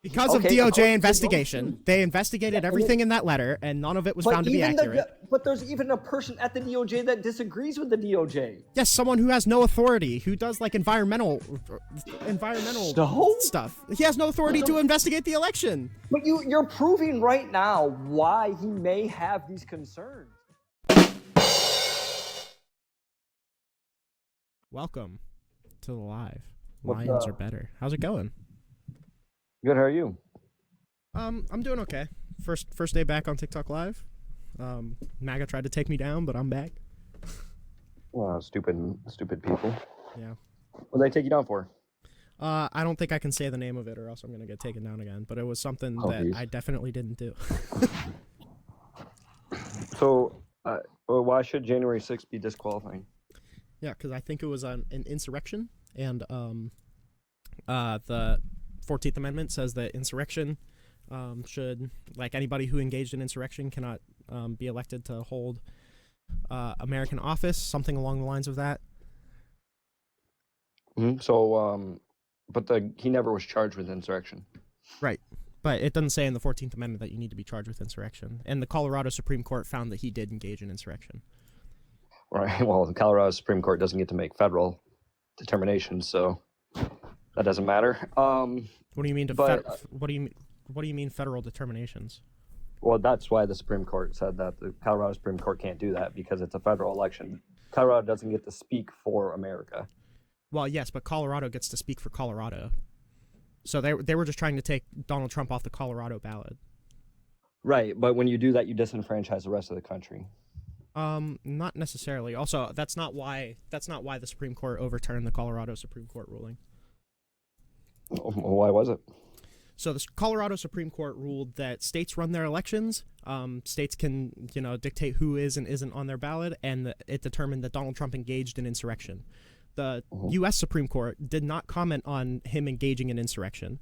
Because of DOJ investigation. They investigated everything in that letter, and none of it was found to be accurate. But there's even a person at the DOJ that disagrees with the DOJ. Yes, someone who has no authority, who does like environmental stuff. He has no authority to investigate the election. But you're proving right now why he may have these concerns. Welcome to the live. Lions are better. How's it going? Good. How are you? I'm doing okay. First day back on TikTok Live. MAGA tried to take me down, but I'm back. Well, stupid people. Yeah. What did they take you down for? I don't think I can say the name of it, or else I'm gonna get taken down again. But it was something that I definitely didn't do. So, why should January 6th be disqualifying? Yeah, because I think it was an insurrection, and the 14th Amendment says that insurrection should, like, anybody who engaged in insurrection cannot be elected to hold American office, something along the lines of that. Mm-hmm. So, but he never was charged with insurrection. Right. But it doesn't say in the 14th Amendment that you need to be charged with insurrection. And the Colorado Supreme Court found that he did engage in insurrection. Right. Well, the Colorado Supreme Court doesn't get to make federal determinations, so that doesn't matter. What do you mean what do you mean federal determinations? Well, that's why the Supreme Court said that the Colorado Supreme Court can't do that, because it's a federal election. Colorado doesn't get to speak for America. Well, yes, but Colorado gets to speak for Colorado. So they were just trying to take Donald Trump off the Colorado ballot. Right, but when you do that, you disenfranchise the rest of the country. Not necessarily. Also, that's not why the Supreme Court overturned the Colorado Supreme Court ruling. Why was it? So the Colorado Supreme Court ruled that states run their elections. States can, dictate who is and isn't on their ballot, and it determined that Donald Trump engaged in insurrection. The U.S. Supreme Court did not comment on him engaging in insurrection.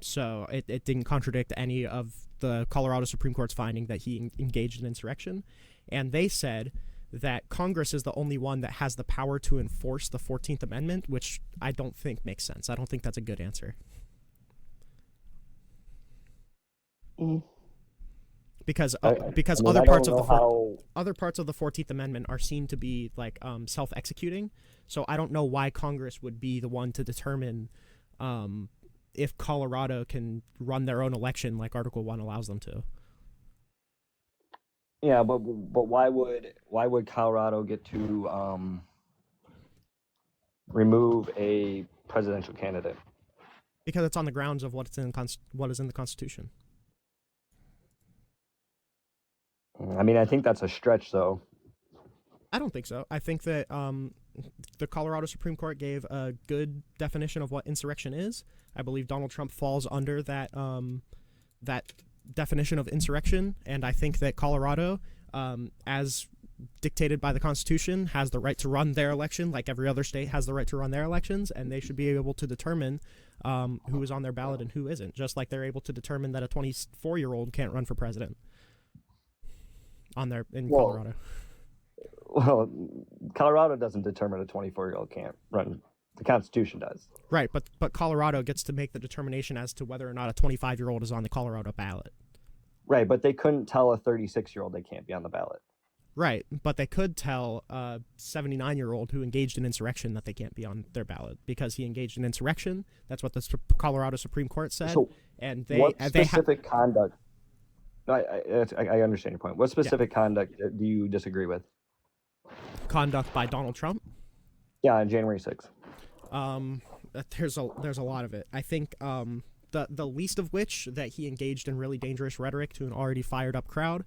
So it didn't contradict any of the Colorado Supreme Court's finding that he engaged in insurrection. And they said that Congress is the only one that has the power to enforce the 14th Amendment, which I don't think makes sense. I don't think that's a good answer. Because other parts of the 14th Amendment are seen to be like self-executing. So I don't know why Congress would be the one to determine if Colorado can run their own election like Article 1 allows them to. Yeah, but why would Colorado get to remove a presidential candidate? Because it's on the grounds of what is in the Constitution. I mean, I think that's a stretch, though. I don't think so. I think that the Colorado Supreme Court gave a good definition of what insurrection is. I believe Donald Trump falls under that definition of insurrection, and I think that Colorado, as dictated by the Constitution, has the right to run their election like every other state has the right to run their elections, and they should be able to determine who is on their ballot and who isn't, just like they're able to determine that a 24-year-old can't run for president in Colorado. Well, Colorado doesn't determine a 24-year-old can't run. The Constitution does. Right, but Colorado gets to make the determination as to whether or not a 25-year-old is on the Colorado ballot. Right, but they couldn't tell a 36-year-old they can't be on the ballot. Right, but they could tell a 79-year-old who engaged in insurrection that they can't be on their ballot because he engaged in insurrection. That's what the Colorado Supreme Court said. So and what specific conduct? I understand your point. What specific conduct do you disagree with? Conduct by Donald Trump? Yeah, on January 6th. There's a lot of it. I think the least of which that he engaged in really dangerous rhetoric to an already fired up crowd.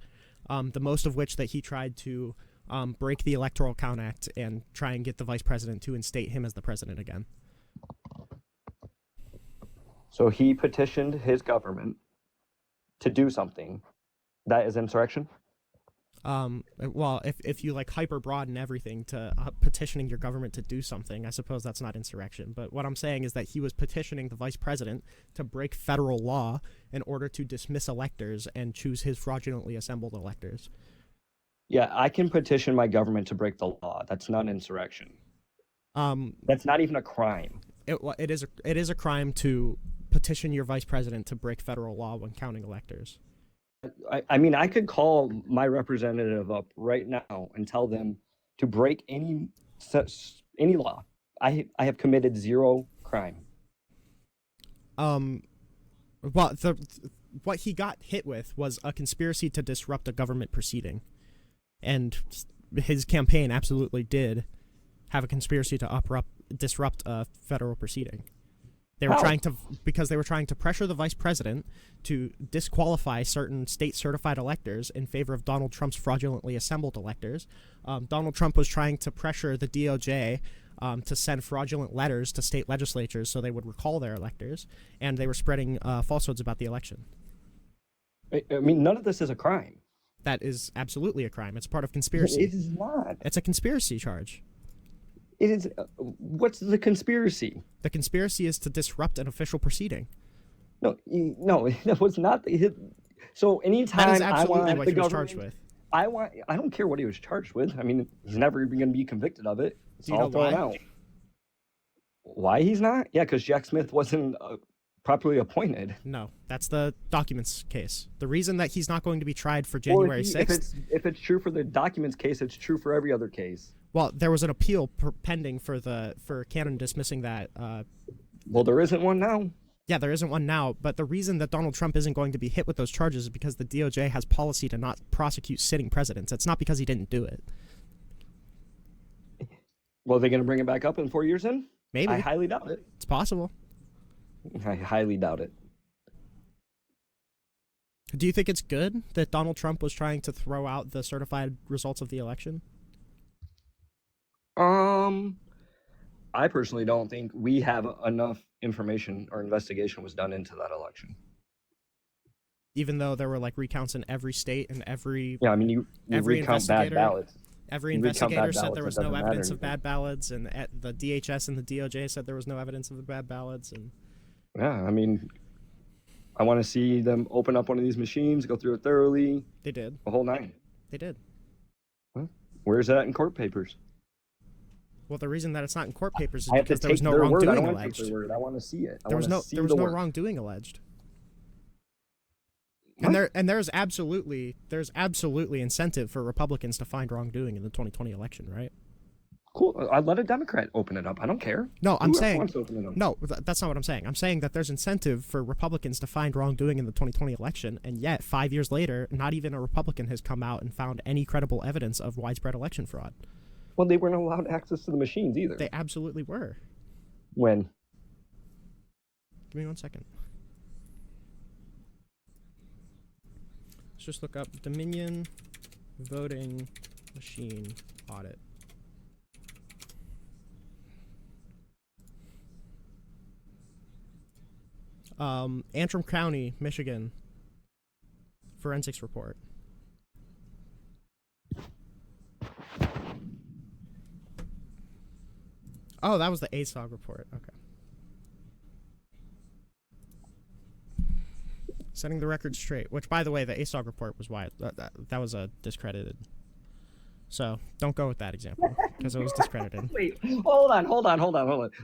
The most of which that he tried to break the Electoral Count Act and try and get the vice president to instate him as the president again. So he petitioned his government to do something. That is insurrection? Well, if you like hyper broaden everything to petitioning your government to do something, I suppose that's not insurrection. But what I'm saying is that he was petitioning the vice president to break federal law in order to dismiss electors and choose his fraudulently assembled electors. Yeah, I can petition my government to break the law. That's not insurrection. That's not even a crime. It is a crime to petition your vice president to break federal law when counting electors. I mean, I could call my representative up right now and tell them to break any law. I have committed zero crime. Well, what he got hit with was a conspiracy to disrupt a government proceeding, and his campaign absolutely did have a conspiracy to disrupt a federal proceeding. They were because they were trying to pressure the vice president to disqualify certain state-certified electors in favor of Donald Trump's fraudulently assembled electors. Donald Trump was trying to pressure the DOJ to send fraudulent letters to state legislatures so they would recall their electors, and they were spreading falsehoods about the election. I mean, none of this is a crime. That is absolutely a crime. It's part of conspiracy. It is not. It's a conspiracy charge. It is. What's the conspiracy? The conspiracy is to disrupt an official proceeding. No, that was not. So anytime that is absolutely I want what the he was government, charged with. I don't care what he was charged with. I mean, he's never even going to be convicted of it. It's all thrown out. Why he's not? Yeah, because Jack Smith wasn't properly appointed. No, that's the documents case. The reason that he's not going to be tried for January 6th... If it's true for the documents case, it's true for every other case. Well, there was an appeal pending for Cannon dismissing that. Well, there isn't one now. Yeah, there isn't one now, but the reason that Donald Trump isn't going to be hit with those charges is because the DOJ has policy to not prosecute sitting presidents. It's not because he didn't do it. Well, are they going to bring it back up in 4 years then? Maybe. I highly doubt it. It's possible. I highly doubt it. Do you think it's good that Donald Trump was trying to throw out the certified results of the election? I personally don't think we have enough information or investigation was done into that election. Even though there were like recounts in every state and every you every recount bad ballots. Every investigator said there was no evidence of bad ballots, and the DHS and the DOJ said there was no evidence of the bad ballots. And yeah, I mean, I want to see them open up one of these machines, go through it thoroughly. They did. The whole nine. They did. Well, where's that in court papers? Well, the reason that it's not in court papers is I have because to there was take no their word. wrongdoing I don't want to alleged. take their word. I want to see it. There was no wrongdoing alleged. What? And there's absolutely incentive for Republicans to find wrongdoing in the 2020 election, right? Cool. I'd let a Democrat open it up. I don't care. No, I'm saying wants to open it up? no. That's not what I'm saying. I'm saying that there's incentive for Republicans to find wrongdoing in the 2020 election, and yet 5 years later, not even a Republican has come out and found any credible evidence of widespread election fraud. Well, they weren't allowed access to the machines either. They absolutely were. When? Give me 1 second. Let's just look up Dominion voting machine audit. Antrim County, Michigan, forensics report. Oh, that was the ASOG report. Okay. Setting the record straight, which, by the way, the ASOG report was why that was discredited. So don't go with that example because it was discredited. Wait, hold on.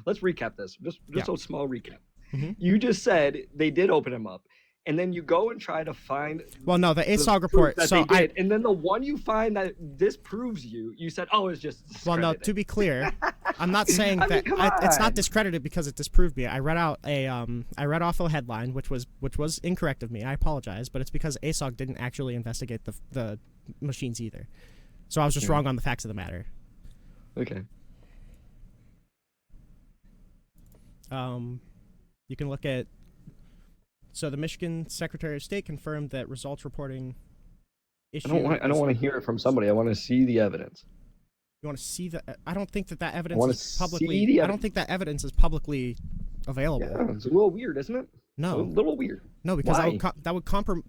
Let's recap this. Just a small recap. Mm-hmm. You just said they did open them up, and then you go and try to find. Well, no, the ASOG report. That So they did, and then the one you find that disproves you said, "Oh, it's just." Well, no. To be clear, I'm not saying I mean, that come it's not on. discredited because it disproved me. I read off a headline which was incorrect of me. I apologize, but it's because ASOG didn't actually investigate the machines either. So I was just wrong on the facts of the matter. Okay. You can look at. So the Michigan Secretary of State confirmed that results reporting issue. I don't want to hear it from somebody. I want to see the evidence. You want to see the? I don't think that evidence wanna is publicly. see the I don't think that evidence is publicly available. Yeah, it's a little weird, isn't it? No, A little weird. no, because Why? that would compromise.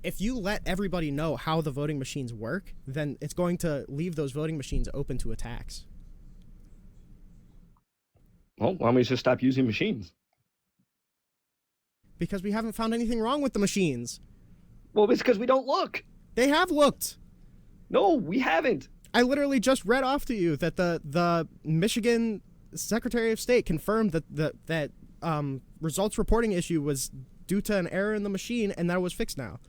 If you let everybody know how the voting machines work, then it's going to leave those voting machines open to attacks. Well, why don't we just stop using machines? Because we haven't found anything wrong with the machines. Well, it's because we don't look. They have looked. No, we haven't. I literally just read off to you that the Michigan Secretary of State confirmed that results reporting issue was due to an error in the machine, and that was fixed now.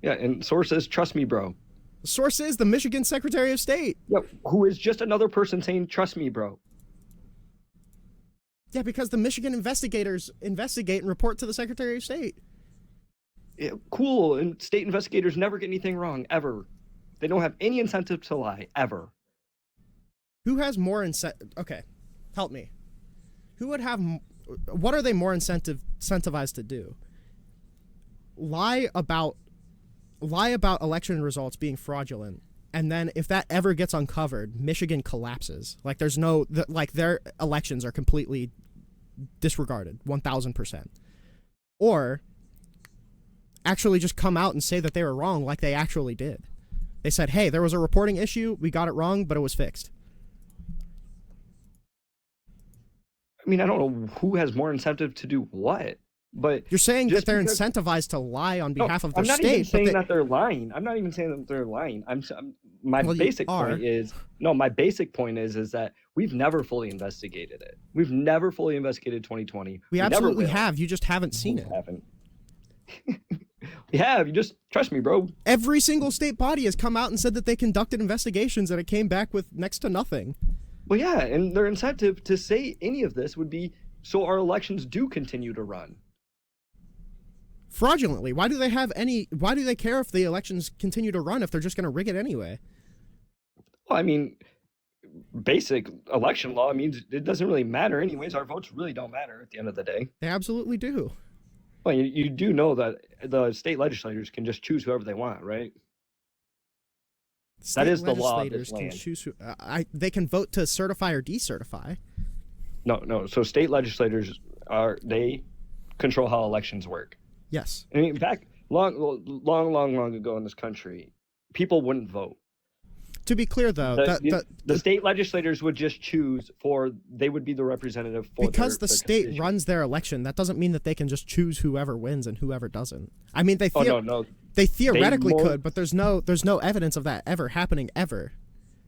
Yeah, and sources, trust me, bro. The source is the Michigan Secretary of State. Yeah, who is just another person saying, trust me, bro. Yeah, because the Michigan investigators investigate and report to the Secretary of State. Yeah, cool, and state investigators never get anything wrong, ever. They don't have any incentive to lie, ever. Who has more incentive? Okay, help me. Who would have? What are they more incentivized to do? Lie about election results being fraudulent, and then if that ever gets uncovered, Michigan collapses. Like there's no like their elections are completely disregarded, 1,000%. Or actually just come out and say that they were wrong, like they actually did. They said, "Hey, there was a reporting issue. We got it wrong, but it was fixed." I mean, I don't know who has more incentive to do what, but you're saying that they're incentivized to lie on behalf of their state. I'm not even saying that they're lying. I'm not even saying that they're lying. My basic point is that we've never fully investigated it. We've never fully investigated 2020. We absolutely have. You just haven't seen it. Haven't. We have. You just trust me, bro. Every single state body has come out and said that they conducted investigations, and it came back with next to nothing. Well, yeah, and their incentive to say any of this would be so our elections do continue to run fraudulently. Why do they care if the elections continue to run if they're just going to rig it anyway? Well, I mean, basic election law means it doesn't really matter anyways. Our votes really don't matter at the end of the day. They absolutely do. Well, you do know that the state legislators can just choose whoever they want, right? That is the law of this land. They can vote to certify or decertify. No. So state legislators they control how elections work. Yes. I mean, back long ago in this country, people wouldn't vote. To be clear, though, the state legislators would just choose they would be the representative for because the state runs their election. That doesn't mean that they can just choose whoever wins and whoever doesn't. I mean, they theoretically could, but there's no evidence of that ever happening ever.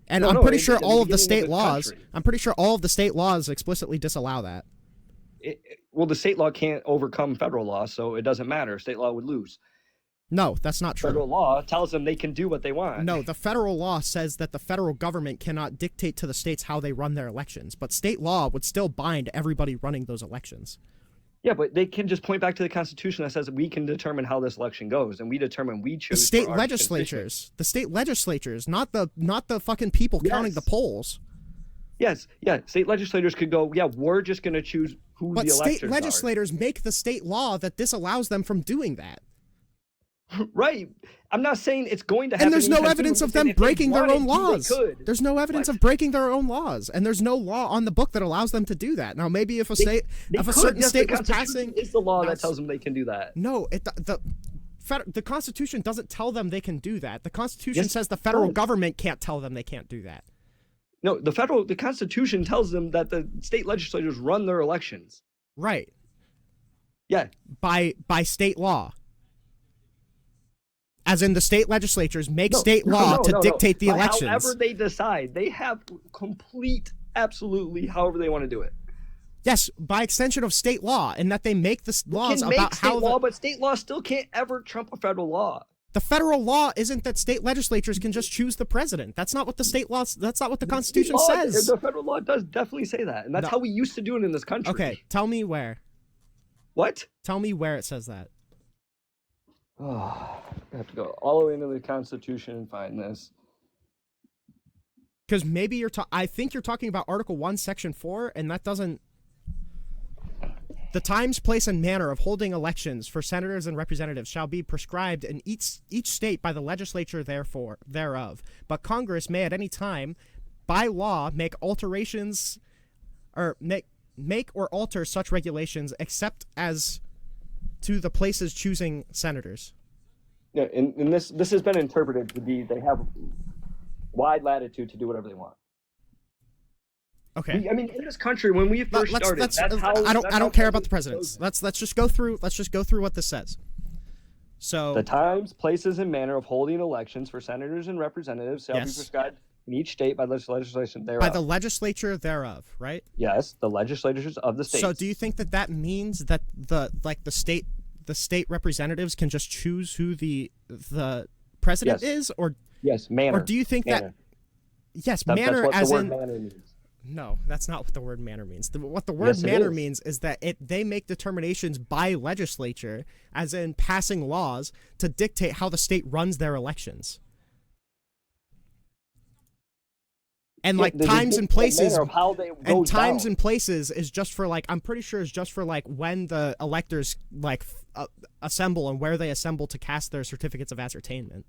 And I'm pretty sure all of the state laws. I'm pretty sure all of the state laws explicitly disallow that. Well, the state law can't overcome federal law, so it doesn't matter. State law would lose. No, that's not true. Federal law tells them they can do what they want. No, the federal law says that the federal government cannot dictate to the states how they run their elections, but state law would still bind everybody running those elections. Yeah, but they can just point back to the Constitution that says we can determine how this election goes, and we choose. The state legislatures, not the fucking people counting the polls. Yes, yeah, state legislators could go, yeah, we're just going to choose who the electors are. But state legislators make the state law that disallows them from doing that. Right. I'm not saying it's going to happen. And there's no evidence of them breaking their own laws. There's no evidence of breaking their own laws, and there's no law on the book that allows them to do that. Now, maybe if a certain state was passing, is the law that tells them they can do that. No, the Constitution doesn't tell them they can do that. The Constitution says the federal government can't tell them they can't do that. No, the Constitution tells them that the state legislators run their elections. Right. Yeah. By state law. As in the state legislatures make state law to dictate the elections. However they decide. They have absolutely however they want to do it. Yes, by extension of state law, and that they make the laws about how law, but state law still can't ever trump a federal law. The federal law isn't that state legislatures can just choose the president. That's not what the state law. That's not what the Constitution says. The federal law does definitely say that, and that's how we used to do it in this country. Okay, tell me where. What? Tell me where it says that. Oh, I have to go all the way into the Constitution and find this. Because maybe I think you're talking about Article 1, Section 4, and that doesn't. The times, place, and manner of holding elections for senators and representatives shall be prescribed in each state by the legislature thereof. But Congress may at any time, by law, make alterations or make or alter such regulations, except as to the places choosing senators. Yeah, and this has been interpreted to be they have wide latitude to do whatever they want. Okay. I mean, in this country, when we first started, I don't care about the presidents. Let's just go through what this says. So the times, places, and manner of holding elections for senators and representatives shall be prescribed in each state by the legislation thereof. By the legislature thereof, right? Yes, the legislatures of the states. So do you think that means that the state representatives can just choose who the president is, or yes, manner? Or do you think manner. Yes, manner that's what as the word in manner means. No, that's not what the word manner means. What the word manner means is that they make determinations by legislature, as in passing laws to dictate how the state runs their elections. And like times and places, and places is just for like, I'm pretty sure is just for like when the electors like assemble and where they assemble to cast their certificates of ascertainment.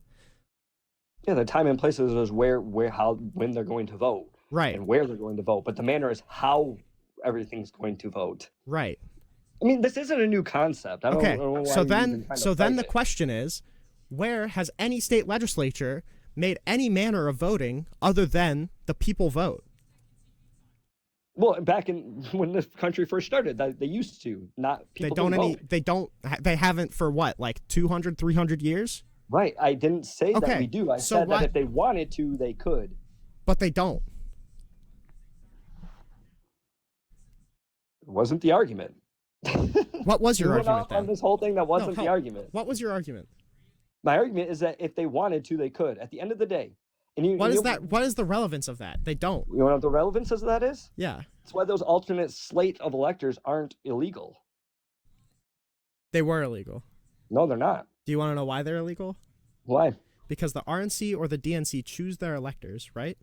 Yeah, the time and places is when they're going to vote. Right. And where they're going to vote. But the manner is how everything's going to vote. Right. I mean, this isn't a new concept. I don't know why so then the question is, where has any state legislature made any manner of voting other than the people vote? Well, back when this country first started, they used to. Not people they haven't for what, like 200, 300 years? Right. I didn't say that we do. I said that if they wanted to, they could. But they don't. It wasn't the argument. What was your argument then? On this whole thing, that wasn't the argument. What was your argument? My argument is that if they wanted to, they could. At the end of the day. What is the relevance of that? They don't. You know what the relevance of that is? Yeah. That's why those alternate slate of electors aren't illegal. They were illegal. No, they're not. Do you want to know why they're illegal? Why? Because the RNC or the DNC choose their electors, right?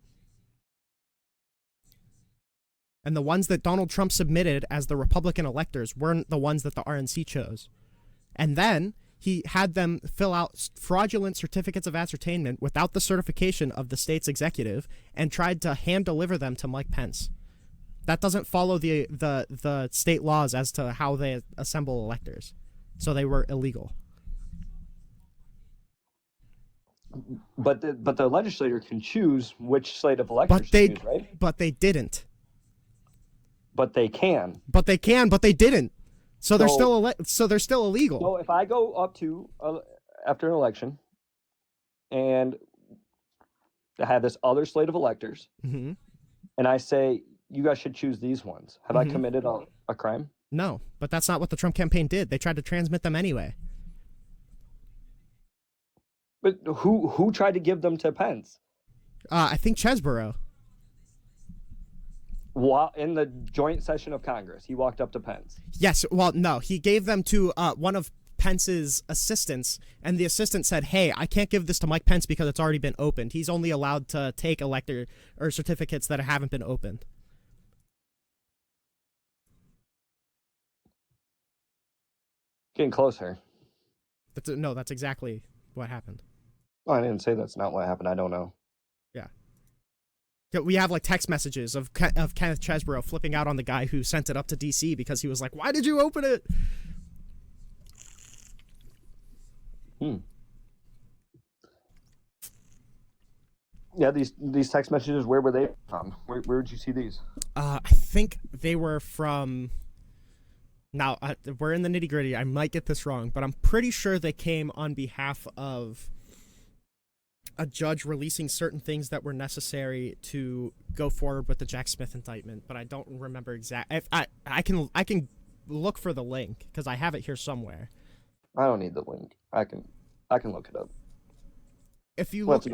And the ones that Donald Trump submitted as the Republican electors weren't the ones that the RNC chose. And then he had them fill out fraudulent certificates of ascertainment without the certification of the state's executive and tried to hand deliver them to Mike Pence. That doesn't follow the state laws as to how they assemble electors. So they were illegal. But the legislator can choose which slate of electors to choose, right? But they didn't. But they can. But they can, but they didn't. So they're still illegal. So if I go up to after an election and I have this other slate of electors, mm-hmm. and I say you guys should choose these ones, have mm-hmm. I committed a crime? No, but that's not what the Trump campaign did. They tried to transmit them anyway. But who tried to give them to Pence? I think Chesborough. While in the joint session of Congress, he walked up to Pence. Yes, well, no, he gave them to one of Pence's assistants, and the assistant said, "Hey, I can't give this to Mike Pence because it's already been opened. He's only allowed to take elector or certificates that haven't been opened." Getting closer. That's exactly what happened. Oh, I didn't say that's not what happened. I don't know. Yeah. We have like text messages of Kenneth Chesborough flipping out on the guy who sent it up to D.C. because he was like, "Why did you open it?" Yeah, these text messages, where were they from? Where did you see these? I think they were from... Now, we're in the nitty-gritty. I might get this wrong, but I'm pretty sure they came on behalf of a judge releasing certain things that were necessary to go forward with the Jack Smith indictment, but I don't remember exactly. I can look for the link because I have it here somewhere. I don't need the link. I can look it up. If you look,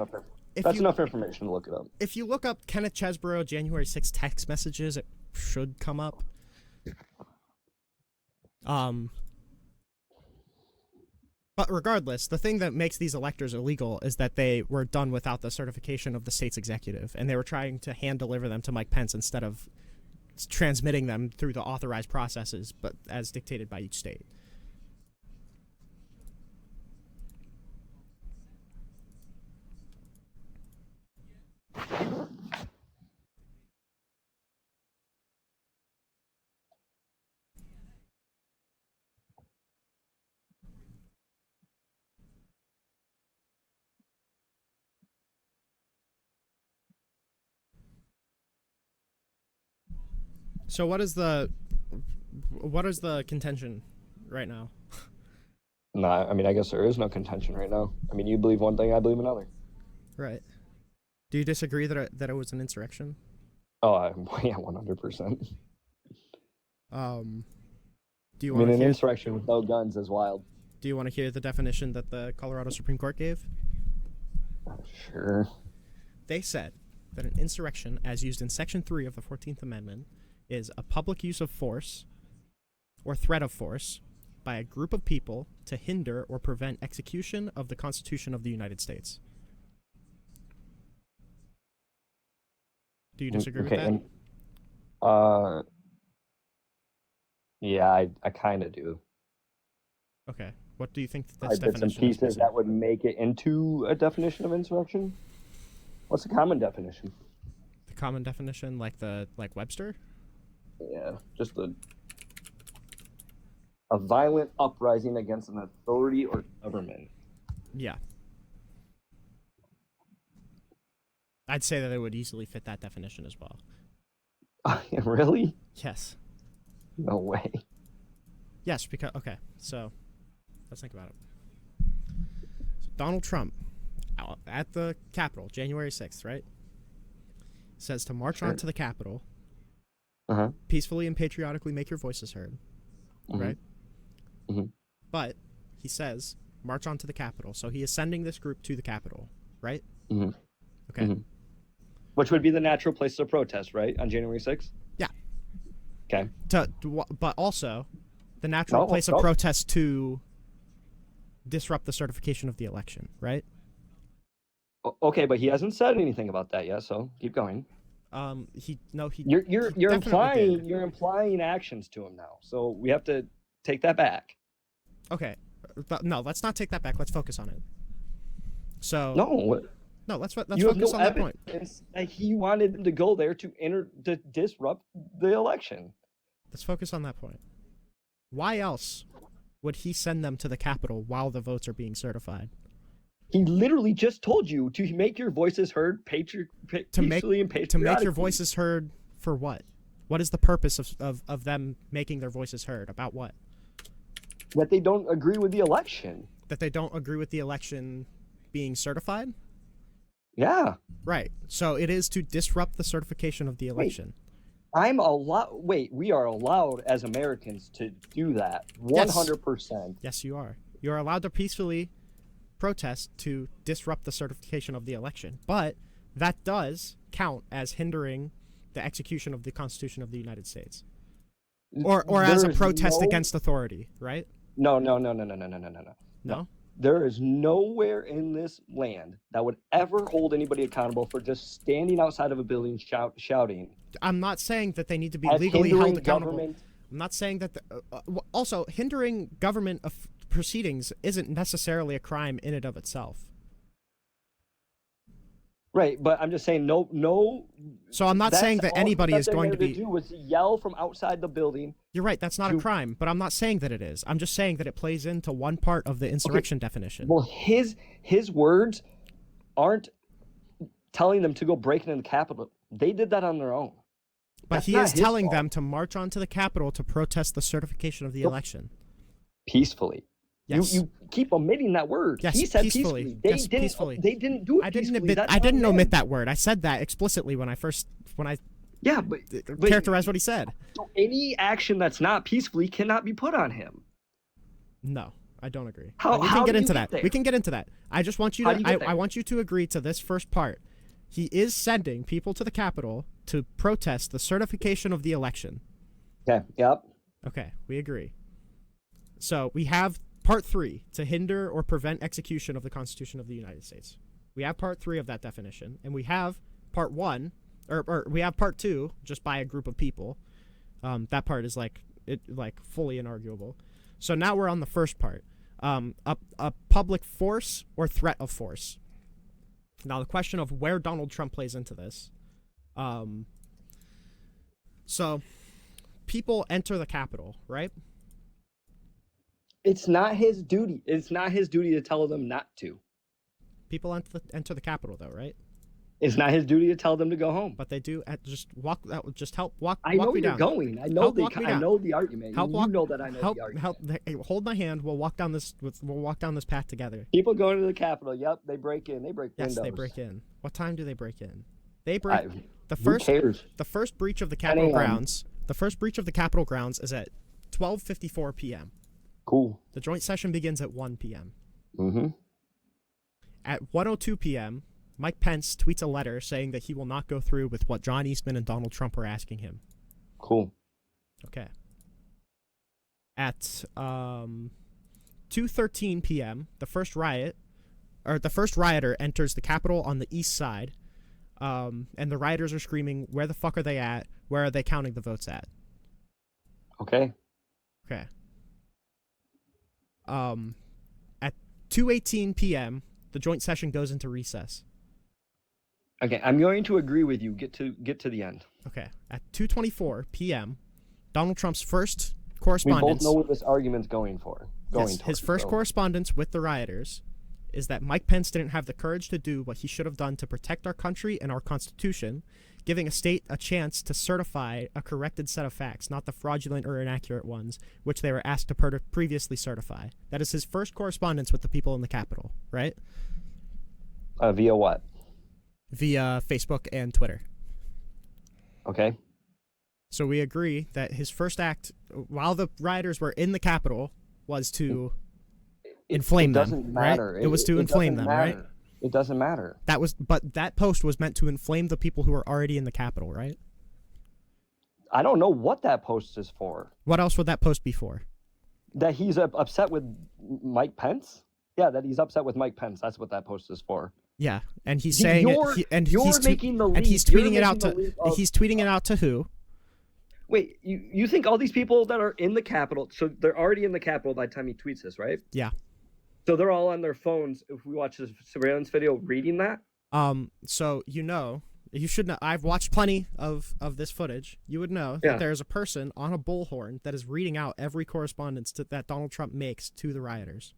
that's enough information to look it up. If you look up Kenneth Chesborough January 6th text messages, it should come up. But regardless, the thing that makes these electors illegal is that they were done without the certification of the state's executive, and they were trying to hand deliver them to Mike Pence instead of transmitting them through the authorized processes, but as dictated by each state. So what is the contention right now? Nah, I mean, I guess there is no contention right now. I mean, you believe one thing, I believe another. Right. Do you disagree that it was an insurrection? Oh, yeah, 100%. Do you I want mean, to an hear? insurrection with no guns is wild. Do you want to hear the definition that the Colorado Supreme Court gave? Sure. They said that an insurrection, as used in Section 3 of the 14th Amendment, is a public use of force or threat of force by a group of people to hinder or prevent execution of the Constitution of the United States. Do you disagree with that? And, yeah, I kind of do. Okay. What do you think I this did some definition is? pieces that would make it into a definition of insurrection. What's the common definition? The common definition, like Webster? Yeah, just a violent uprising against an authority or government. Yeah. I'd say that it would easily fit that definition as well. Really? Yes. No way. Yes, because okay, so let's think about it. So Donald Trump at the Capitol, January 6th, right? Says to march on to the Capitol, peacefully and patriotically make your voices heard, right? But he says march on to the Capitol, so he is sending this group to the Capitol, right? Okay. Which would be the natural place of protest, right? On January 6th? Yeah. Okay. But also the natural place of protest to disrupt the certification of the election, right? Okay, but he hasn't said anything about that yet, so keep going. You're implying actions to him now, so we have to take that back. Okay, but no, let's not take that back. Let's focus on it. So let's focus on that point. That he wanted them to go there to disrupt the election. Let's focus on that point. Why else would he send them to the Capitol while the votes are being certified? He literally just told you to make your voices heard peacefully and patriotically. To make your voices heard for what? What is the purpose of them making their voices heard? About what? That they don't agree with the election. That they don't agree with the election being certified? Yeah. Right. So it is to disrupt the certification of the election. We are allowed as Americans to do that. 100%. Yes, you are. You are allowed to peacefully protest to disrupt the certification of the election. But that does count as hindering the execution of the Constitution of the United States. Or as a protest against authority, right? No. No? There is nowhere in this land that would ever hold anybody accountable for just standing outside of a building shouting. I'm not saying that they need to be legally held accountable. I'm not saying that... also, hindering government proceedings isn't necessarily a crime in and of itself. Right, but I'm just saying no. So I'm not saying that anybody is going to be... do was yell from outside the building. You're right, that's not a crime, but I'm not saying that it is. I'm just saying that it plays into one part of the insurrection definition. Well, his words aren't telling them to go break into the Capitol. They did that on their own. But he is telling them to march onto the Capitol to protest the certification of the election. Peacefully. Yes. You keep omitting that word. Yes, he said peacefully. They yes, didn't. Peacefully. They didn't do it. I didn't omit that word. I said that explicitly when I characterized what he said. So any action that's not peacefully cannot be put on him. No, I don't agree. We can get into that. We can get into that. I just want you to. I want you to agree to this first part. He is sending people to the Capitol to protest the certification of the election. Okay. Yep. Okay, we agree. So we have Part 3, to hinder or prevent execution of the Constitution of the United States. We have Part 3 of that definition, and we have Part 1, or we have Part 2, just by a group of people. That part is fully inarguable. So now we're on the first part, a public force or threat of force. Now the question of where Donald Trump plays into this. So people enter the Capitol, right? It's not his duty. It's not his duty to tell them not to. People enter the Capitol, though, right? It's not his duty to tell them to go home. But they do. Just walk. Just help walk. I know walk me you're down. going. I know I know the argument. Help you walk, know that I know help, the argument. Help. Hey, hold my hand. We'll walk down this. We'll walk down this path together. People going to the Capitol. Yep, they break in. They break windows. Yes, they break in. What time do they break in? They break. The first breach of the Capitol grounds. The first breach of the Capitol grounds is at 12:54 p.m. Cool. The joint session begins at 1 p.m. Mm-hmm. At 1:02 p.m., Mike Pence tweets a letter saying that he will not go through with what John Eastman and Donald Trump are asking him. Cool. Okay. At 2:13 p.m., the first rioter enters the Capitol on the east side, and the rioters are screaming, "Where the fuck are they at? Where are they counting the votes at?" Okay. Okay. At 2:18 p.m., the joint session goes into recess. Okay, I'm going to agree with you. Get to the end. Okay. At 2:24 p.m., Donald Trump's first correspondence. We both know what this argument's going for. His first correspondence with the rioters is that Mike Pence didn't have the courage to do what he should have done to protect our country and our Constitution, giving a state a chance to certify a corrected set of facts, not the fraudulent or inaccurate ones, which they were asked to previously certify. That is his first correspondence with the people in the Capitol, right? Via what? Via Facebook and Twitter. Okay. So we agree that his first act, while the rioters were in the Capitol, was to inflame them. It doesn't matter. Right? It was to inflame them, right? It doesn't matter. But that post was meant to inflame the people who were already in the Capitol, right? I don't know what that post is for. What else would that post be for? That he's upset with Mike Pence? Yeah, that he's upset with Mike Pence. That's what that post is for. Yeah, and he's saying he's tweeting it out to who? Wait, you think all these people that are in the Capitol, so they're already in the Capitol by the time he tweets this, right? Yeah. So they're all on their phones, if we watch this surveillance video, reading that? So you should know, I've watched plenty of this footage. You would know that there's a person on a bullhorn that is reading out every correspondence that Donald Trump makes to the rioters.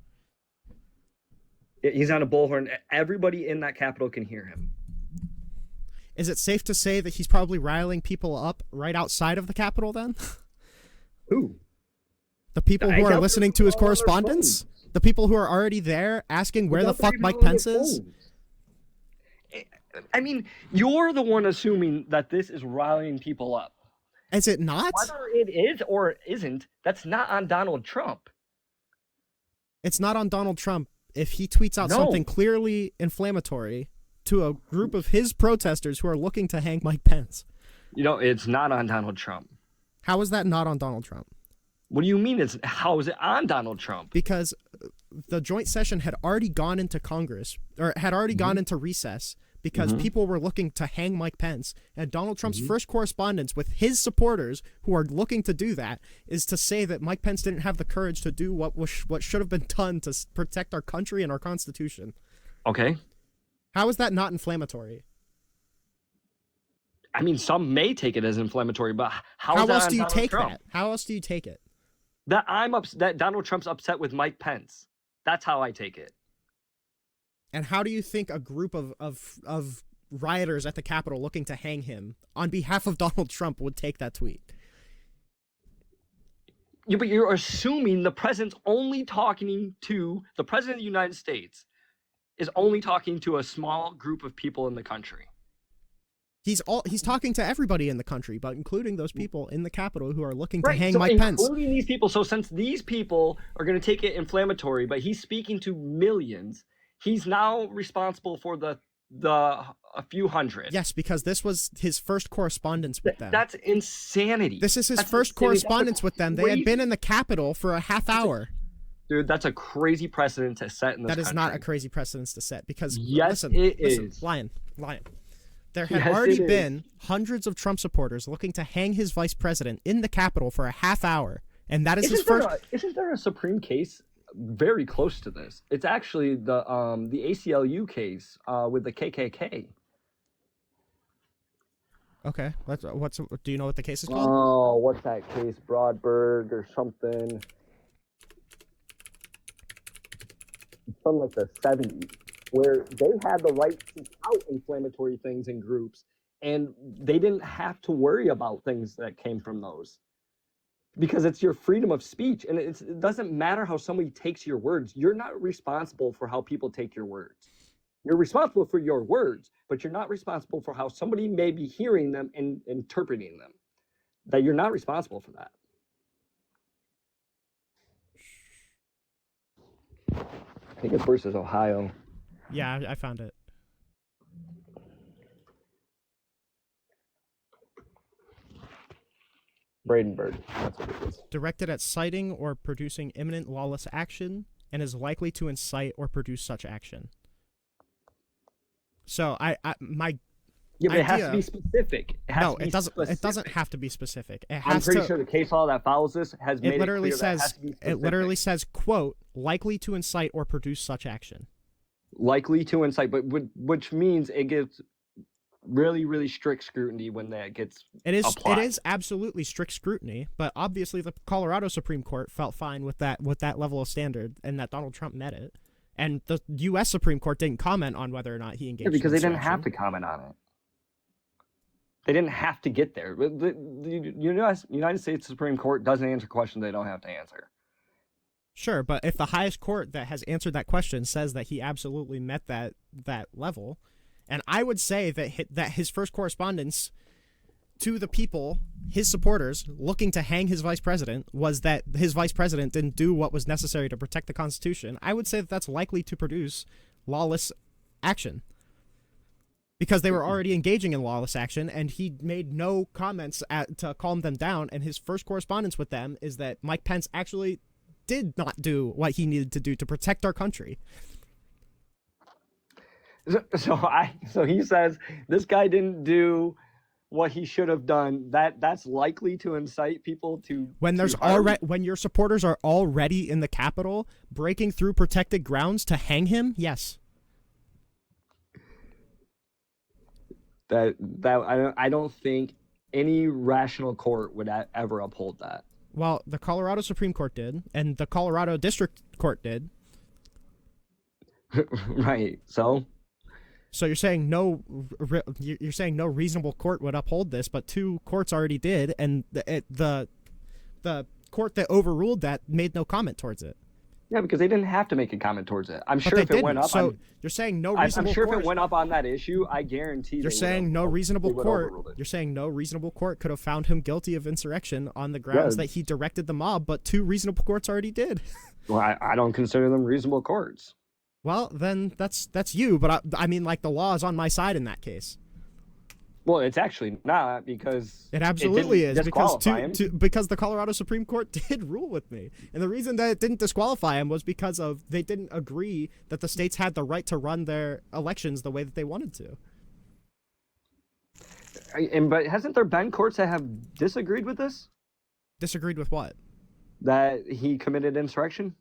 He's on a bullhorn. Everybody in that Capitol can hear him. Is it safe to say that he's probably riling people up right outside of the Capitol then? Who? The people who are listening to his correspondence? The people who are already there asking where the fuck Mike Pence is? I mean, you're the one assuming that this is riling people up. Is it not? Whether it is or isn't, that's not on Donald Trump. It's not on Donald Trump if he tweets out something clearly inflammatory to a group of his protesters who are looking to hang Mike Pence. It's not on Donald Trump. How is that not on Donald Trump? What do you mean how is it on Donald Trump? Because the joint session had already gone into Congress, or had already gone into recess, because people were looking to hang Mike Pence. And Donald Trump's first correspondence with his supporters who are looking to do that is to say that Mike Pence didn't have the courage to do what should have been done to protect our country and our Constitution. Okay. How is that not inflammatory? I mean, some may take it as inflammatory, but how else do you take that? How else do you take it? That Donald Trump's upset with Mike Pence. That's how I take it. And how do you think a group of rioters at the Capitol looking to hang him on behalf of Donald Trump would take that tweet? Yeah, but you're assuming the president's only talking to the president of the United States is only talking to a small group of people in the country. He's talking to everybody in the country, but including those people in the Capitol who are looking to hang Mike Pence. Including these people. So since these people are going to take it inflammatory, but he's speaking to millions, he's now responsible for a few hundred. Yes, because this was his first correspondence with them. That's insanity. This is his first correspondence with them. They had been in the Capitol for a half hour. Dude, that's a crazy precedent to set in this country. That is not a crazy precedent to set because listen, Lion. There had already been hundreds of Trump supporters looking to hang his vice president in the Capitol for a half hour, and that is his first. Isn't there a Supreme case very close to this? It's actually the ACLU case with the KKK. Okay, do you know what the case is called? Oh, what's that case? Broadberg or something? It's from like the 70s. where they had the right to tout inflammatory things in groups, and they didn't have to worry about things that came from those. Because it's your freedom of speech, and it doesn't matter how somebody takes your words. You're not responsible for how people take your words. You're responsible for your words, but you're not responsible for how somebody may be hearing them and interpreting them. That you're not responsible for that. I think it's versus Ohio. Yeah, I found it. Bradenburg. That's what it is. Directed at citing or producing imminent lawless action and is likely to incite or produce such action. So my yeah, but idea, it has to be specific. It doesn't. Specific. It doesn't have to be specific. It has I'm pretty sure the case law that follows this has made it clear that it has to be specific. It literally says, quote, likely to incite or produce such action. Likely to incite, but which means it gives really, really strict scrutiny when that gets applied. It is absolutely strict scrutiny, but obviously the Colorado Supreme Court felt fine with that level of standard, and that Donald Trump met it. And the U.S. Supreme Court didn't comment on whether or not he engaged. Because they didn't have to comment on it. They didn't have to get there. The United States Supreme Court doesn't answer questions they don't have to answer. Sure, but if the highest court that has answered that question says that he absolutely met that level, and I would say that his first correspondence to the people, his supporters, looking to hang his vice president, was that his vice president didn't do what was necessary to protect the Constitution, I would say that that's likely to produce lawless action. Because they were already engaging in lawless action, and he made no comments to calm them down, and his first correspondence with them is that Mike Pence actually did not do what he needed to do to protect our country. So he says this guy didn't do what he should have done. That's likely to incite people to when your supporters are already in the Capitol breaking through protected grounds to hang him. Yes. I don't think any rational court would ever uphold that. Well, the Colorado Supreme Court did, and the Colorado District Court did. Right. So you're saying you're saying no reasonable court would uphold this, but two courts already did, and the court that overruled that made no comment towards it. Yeah, because they didn't have to make a comment towards it. I'm sure if it went up, so you're saying no reasonable. I'm sure court, if it went up on that issue, I guarantee. You're saying no reasonable court. You're saying no reasonable court could have found him guilty of insurrection on the grounds that he directed the mob, but two reasonable courts already did. Well, I don't consider them reasonable courts. Well, then that's you, but I mean, like, the law is on my side in that case. Well, it's actually not, because it absolutely is, because the Colorado Supreme Court did rule with me, and the reason that it didn't disqualify him was because they didn't agree that the states had the right to run their elections the way that they wanted to. But hasn't there been courts that have disagreed with this? Disagreed with what? That he committed insurrection.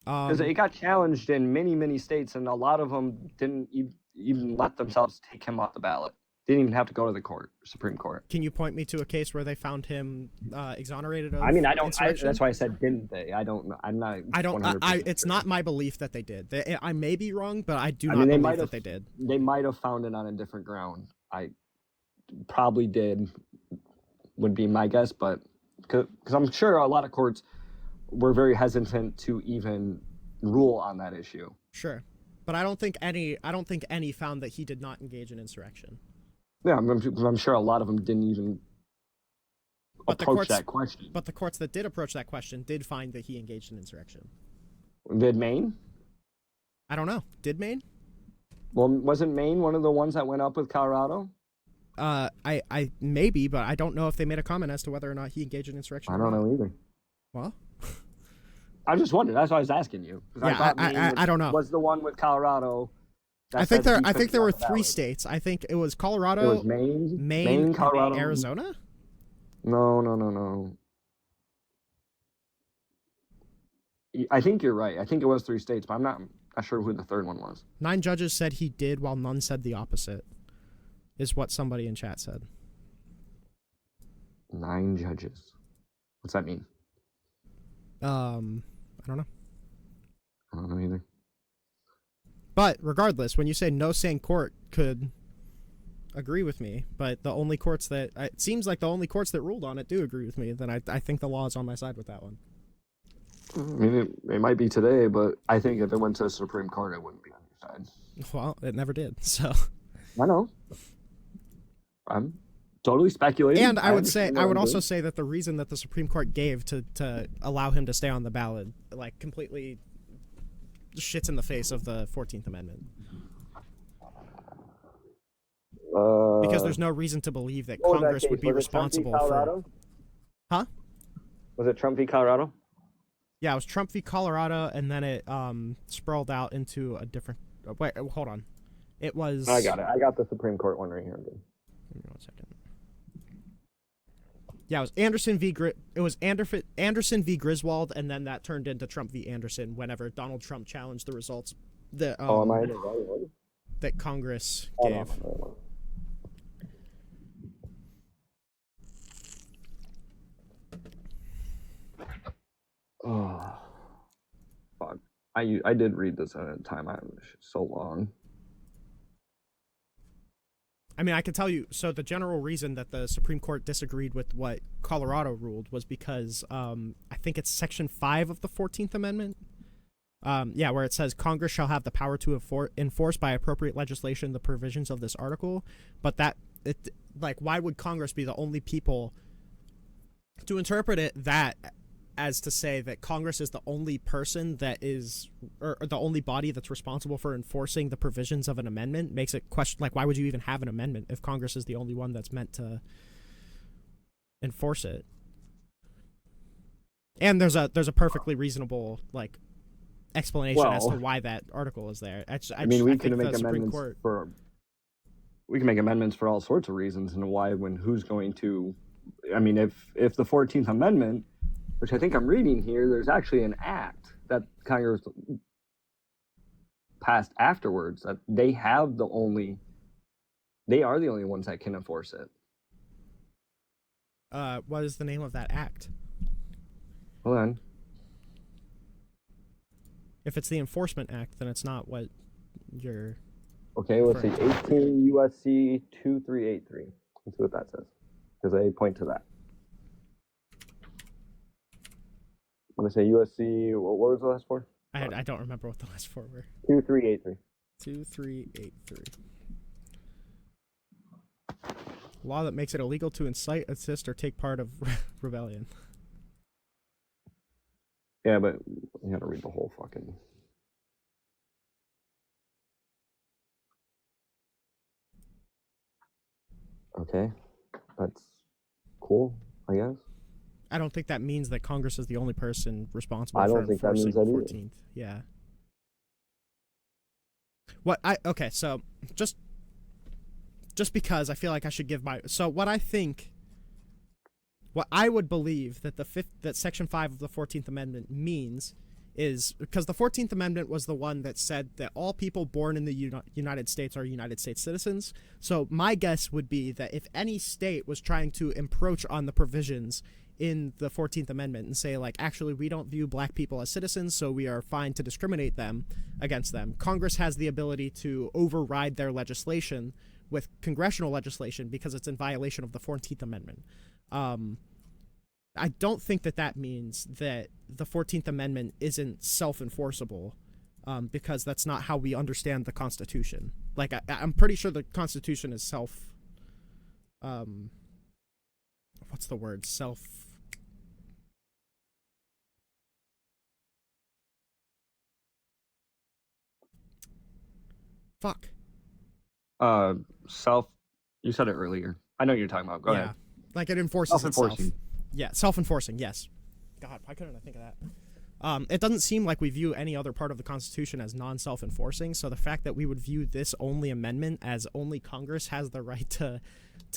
Because it got challenged in many, many states, and a lot of them didn't even let themselves take him off the ballot. Didn't even have to go to the Supreme Court. Can you point me to a case where they found him exonerated of? I mean, I don't. That's why I said didn't they? I don't. I'm not. I don't. It's not my belief that they did. I may be wrong, but I do not believe that they did. They might have found it on a different ground. I probably did. Would be my guess, but because I'm sure a lot of courts were very hesitant to even rule on that issue. Sure, but I don't think any found that he did not engage in insurrection. Yeah, I'm sure a lot of them didn't even approach that question. But the courts that did approach that question did find that he engaged in insurrection. Did Maine? I don't know. Did Maine? Well, wasn't Maine one of the ones that went up with Colorado? I maybe, but I don't know if they made a comment as to whether or not he engaged in insurrection. I don't know either. Well, I just wondered. That's why I was asking you. Yeah, I don't know. Was the one with Colorado? I think there were three states. I think it was Colorado. It was Maine, Colorado, and Arizona. No. I think you're right. I think it was three states, but I'm not sure who the third one was. 9 judges said he did, while none said the opposite, is what somebody in chat said. 9 judges. What's that mean? I don't know. I don't know either. But regardless, when you say no sane court could agree with me, but the only courts that it seems like the only courts that ruled on it do agree with me, then I think the law is on my side with that one. I mean, it might be today, but I think if it went to the Supreme Court, it wouldn't be on your side. Well, it never did, so. I know. I'm totally speculating. And I would also say that the reason that the Supreme Court gave to allow him to stay on the ballot, like, completely shits in the face of the 14th Amendment. Because there's no reason to believe that Congress would be responsible for. Huh? Was it Trump v. Colorado? Yeah, it was Trump v. Colorado, and then it sprawled out into a different. Wait, hold on. It was. I got it. I got the Supreme Court one right here. Give me 1 second. Yeah, it was Anderson v. Griswold, and then that turned into Trump v. Anderson whenever Donald Trump challenged the results that am I in the right one? That Congress gave. Oh, fuck. I did read this at a time. It was so long. I mean, I can tell you, so the general reason that the Supreme Court disagreed with what Colorado ruled was because I think it's Section 5 of the 14th Amendment. Where it says Congress shall have the power to enforce by appropriate legislation the provisions of this article. But why would Congress be the only people to interpret it that as to say that Congress is the only person that is, or the only body that's responsible for enforcing the provisions of an amendment makes it question, like, why would you even have an amendment if Congress is the only one that's meant to enforce it? And there's a perfectly reasonable, like, explanation as to why that article is there. We can make amendments for all sorts of reasons, and who's going to. I mean, if the 14th Amendment, which I think I'm reading here, there's actually an act that Congress passed afterwards that they are the only ones that can enforce it. What is the name of that act? Hold on. If it's the Enforcement Act, then it's not what you're. Okay, let's see. 18 U.S.C. 2383. Let's see what that says, because they point to that. I'm going to say USC, what was the last four? I don't remember what the last four were. 2383. 2383. Law that makes it illegal to incite, assist, or take part of rebellion. Yeah, but you gotta read the whole fucking... Okay, that's cool, I guess. I don't think that means that Congress is the only person responsible for enforcing the 14th. Yeah. So just because I feel like I should give my... So what I would believe that that Section 5 of the 14th Amendment means is, because the 14th Amendment was the one that said that all people born in the United States are United States citizens. So my guess would be that if any state was trying to encroach on the provisions in the 14th Amendment and say, like, actually, we don't view black people as citizens, so we are fine to discriminate against them, Congress has the ability to override their legislation with congressional legislation because it's in violation of the 14th Amendment. I don't think that means that the 14th Amendment isn't self-enforceable, because that's not how we understand the Constitution. Like, I'm pretty sure the Constitution is what's the word? Fuck. You said it earlier. I know what you're talking about. Go ahead. Like, it enforces itself. Yeah, self-enforcing, yes. God, why couldn't I think of that? It doesn't seem like we view any other part of the Constitution as non-self-enforcing, so the fact that we would view this only amendment as only Congress has the right to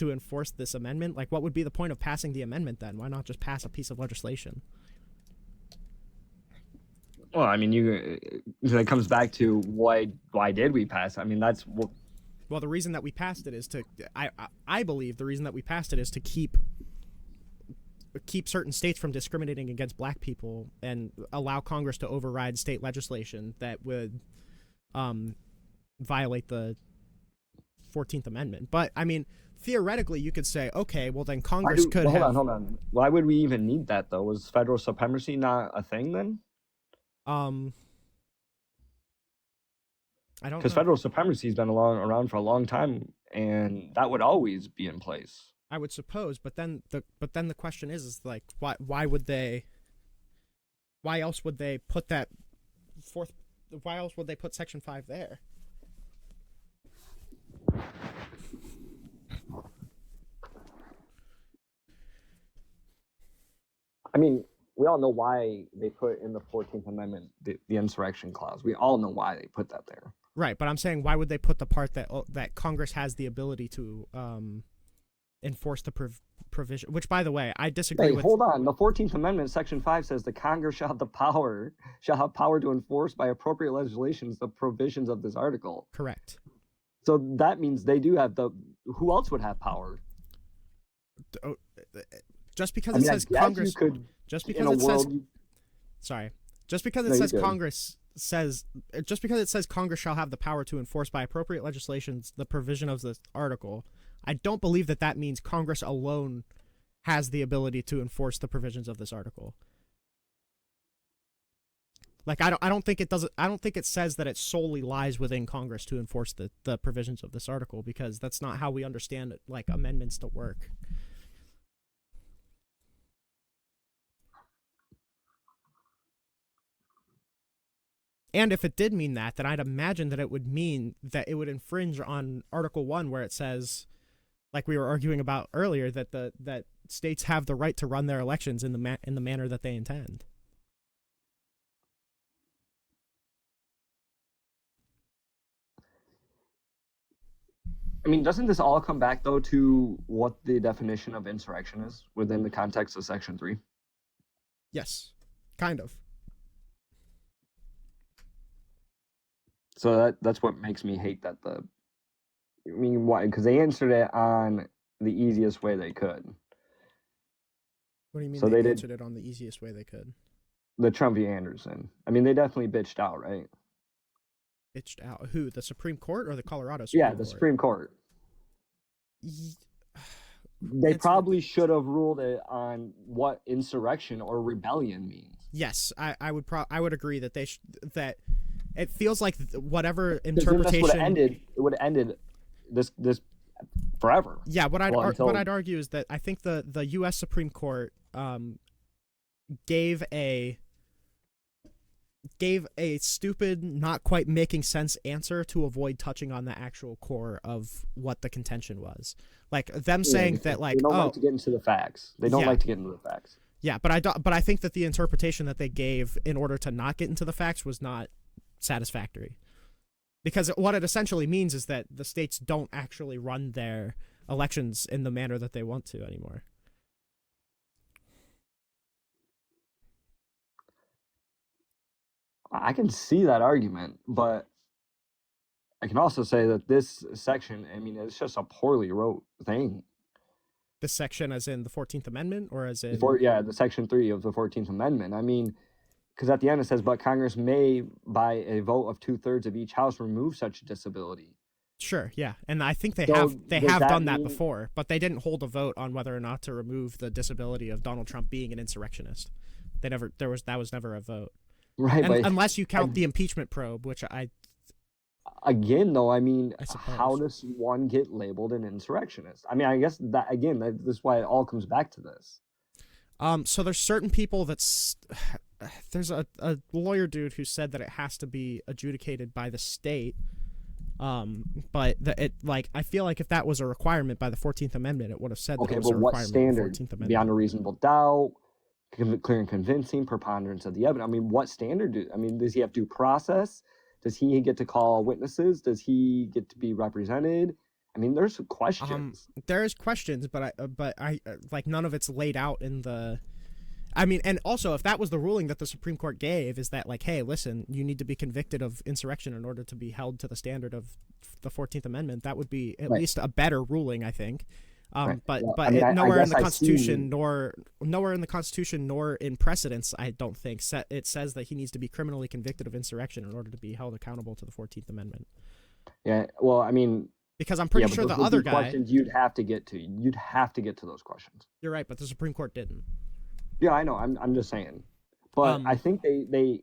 enforce this amendment, like, what would be the point of passing the amendment then? Why not just pass a piece of legislation? Well, I mean, it comes back to why did we pass? I mean, that's what... Well, the reason that we passed it is to... I believe the reason that we passed it is to keep certain states from discriminating against black people and allow Congress to override state legislation that would violate the 14th Amendment. But I mean, theoretically, you could say, okay, well then Congress could hold have. on, hold on. Why would we even need that though? Was federal supremacy not a thing then? I don't Because know. federal supremacy has been around for a long time, and that would always be in place. I would suppose, but then the question is like, why would they? Why else would they put that fourth? Why else would they put Section 5 there? I mean, we all know why they put in the 14th Amendment the insurrection clause. We all know why they put that there. Right, but I'm saying, why would they put the part that Congress has the ability to enforce the provision? Which, by the way, I disagree with. Hold on. The 14th Amendment, Section 5 says the Congress shall have power to enforce by appropriate legislations the provisions of this article. Correct. So that means they do have the. Who else would have power? Just because it says Congress. Just because it says. Sorry. Just because it says Congress says. Just because it says Congress shall have the power to enforce by appropriate legislations the provision of this article, I don't believe that means Congress alone has the ability to enforce the provisions of this article. Like, I don't think it does. I don't think it says that it solely lies within Congress to enforce the provisions of this article, because that's not how we understand it, like, amendments to work. And if it did mean that, then I'd imagine that it would mean that it would infringe on Article 1, where it says, like we were arguing about earlier, that states have the right to run their elections in the manner that they intend. I mean, doesn't this all come back, though, to what the definition of insurrection is within the context of Section 3? Yes, kind of. So that's what makes me hate that I mean, why? Because they answered it on the easiest way they could. What do you mean so they answered it on the easiest way they could? The Trump v. Anderson. I mean, they definitely bitched out, right? Bitched out? Who? The Supreme Court or the Colorado Supreme Court? Yeah, the Supreme Court. They probably should have ruled it on what insurrection or rebellion means. Yes, I would agree that that it feels like whatever interpretation it would have ended this forever. Yeah, what I'd argue is that I think the U.S. Supreme Court gave a stupid, not quite making sense answer to avoid touching on the actual core of what the contention was. Like them saying that, like, they don't like to get into the facts. They don't like to get into the facts. Yeah, but I think that the interpretation that they gave in order to not get into the facts was not satisfactory. Because what it essentially means is that the states don't actually run their elections in the manner that they want to anymore. I can see that argument, but I can also say that this section, I mean, it's just a poorly wrote thing. This section as in the 14th Amendment, or as in... the Section 3 of the 14th Amendment. I mean, because at the end it says, but Congress may, by a vote of 2/3 of each house, remove such disability. Sure, yeah. And I think they have done that before, but they didn't hold a vote on whether or not to remove the disability of Donald Trump being an insurrectionist. That was never a vote. Right, unless you count the impeachment probe, which again, though, I mean, how does one get labeled an insurrectionist? I mean, I guess that this is why it all comes back to this. So there's certain people there's a lawyer dude who said that it has to be adjudicated by the state. But I feel like if that was a requirement by the 14th Amendment, it would have said that it was a requirement by the 14th Amendment. Beyond a reasonable doubt, clear and convincing, preponderance of the evidence. I mean, what standard does he have due process? Does he get to call witnesses? Does he get to be represented? I mean, there's questions. There's questions, but I like none of it's laid out in the. I mean, and also, if that was the ruling that the Supreme Court gave, is that like, hey, listen, you need to be convicted of insurrection in order to be held to the standard of the 14th Amendment, that would be at least a better ruling, I think. But nowhere in the Constitution, nor in precedents, I don't think it says that he needs to be criminally convicted of insurrection in order to be held accountable to the 14th Amendment. Yeah. Well, I mean, Because I'm pretty but sure those the would be other guy. questions you'd have to get to. You'd have to get to those questions. You're right, but the Supreme Court didn't. Yeah, I know. I'm just saying. But I think they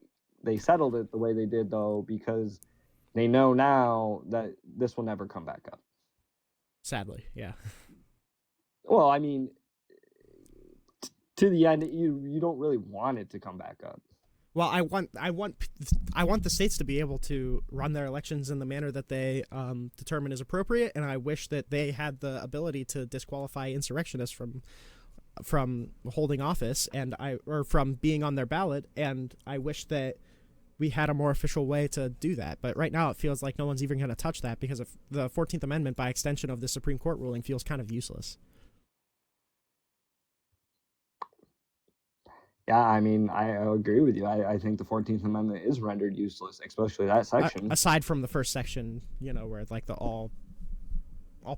settled it the way they did though because they know now that this will never come back up. Sadly, yeah. Well, I mean, to the end, you don't really want it to come back up. Well, I want the states to be able to run their elections in the manner that they determine is appropriate, and I wish that they had the ability to disqualify insurrectionists from holding office or from being on their ballot, and I wish that we had a more official way to do that. But right now it feels like no one's even going to touch that because of the 14th Amendment, by extension of the Supreme Court ruling, feels kind of useless. Yeah, I mean, I agree with you. I think the 14th Amendment is rendered useless, especially that section. Aside from the first section, where like all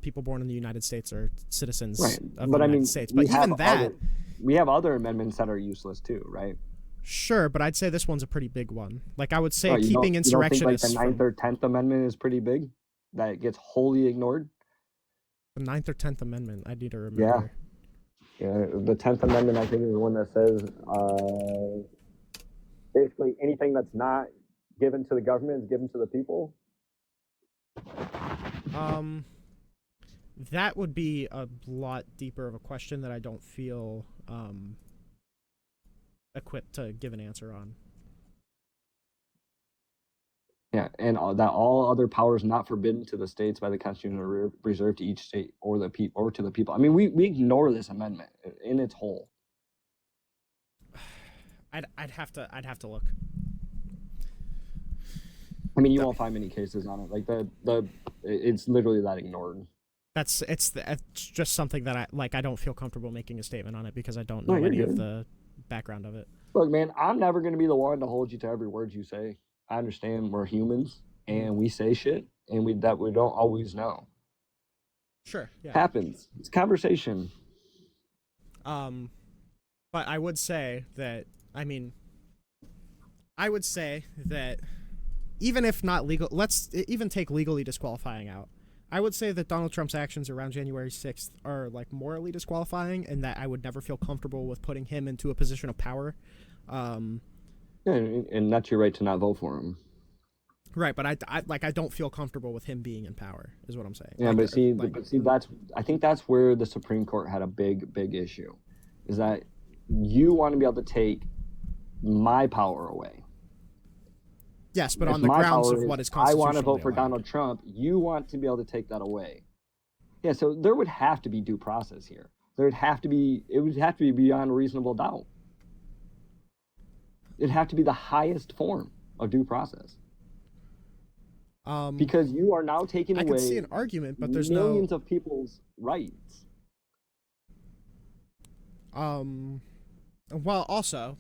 people born in the United States are citizens of the United States. But even that... we have other amendments that are useless too, right? Sure, but I'd say this one's a pretty big one. Like, I would say keeping insurrectionists... You don't think, like, the 9th or 10th Amendment is pretty big? That gets wholly ignored? The 9th or 10th Amendment, I need to remember. Yeah, the 10th Amendment, I think, is the one that says basically anything that's not given to the government is given to the people. That would be a lot deeper of a question that I don't feel equipped to give an answer on. Yeah, and that all other powers not forbidden to the states by the Constitution are reserved to each state or to the people. I mean, we ignore this amendment in its whole. I'd have to look. I mean, you won't find many cases on it. Like it's literally that ignored. It's just something that I don't feel comfortable making a statement on it because I don't know any of the background of it. Look, man, I'm never going to be the one to hold you to every word you say. I understand we're humans and we say shit and we don't always know. Sure, yeah. Happens. It's conversation. But I would say that even if not legal, let's even take legally disqualifying out. I would say that Donald Trump's actions around January 6th are like morally disqualifying, and that I would never feel comfortable with putting him into a position of power. Yeah, and that's your right to not vote for him. Right, but I don't feel comfortable with him being in power, is what I'm saying. Yeah, I think that's where the Supreme Court had a big issue, is that you want to be able to take my power away. Yes, but on the grounds of what is constitutional. I want to vote for Donald Trump. You want to be able to take that away. Yeah, so there would have to be due process here. It would have to be beyond reasonable doubt. It'd have to be the highest form of due process. Because you are now taking away. I can see an argument, but there's millions of people's rights. Well, also,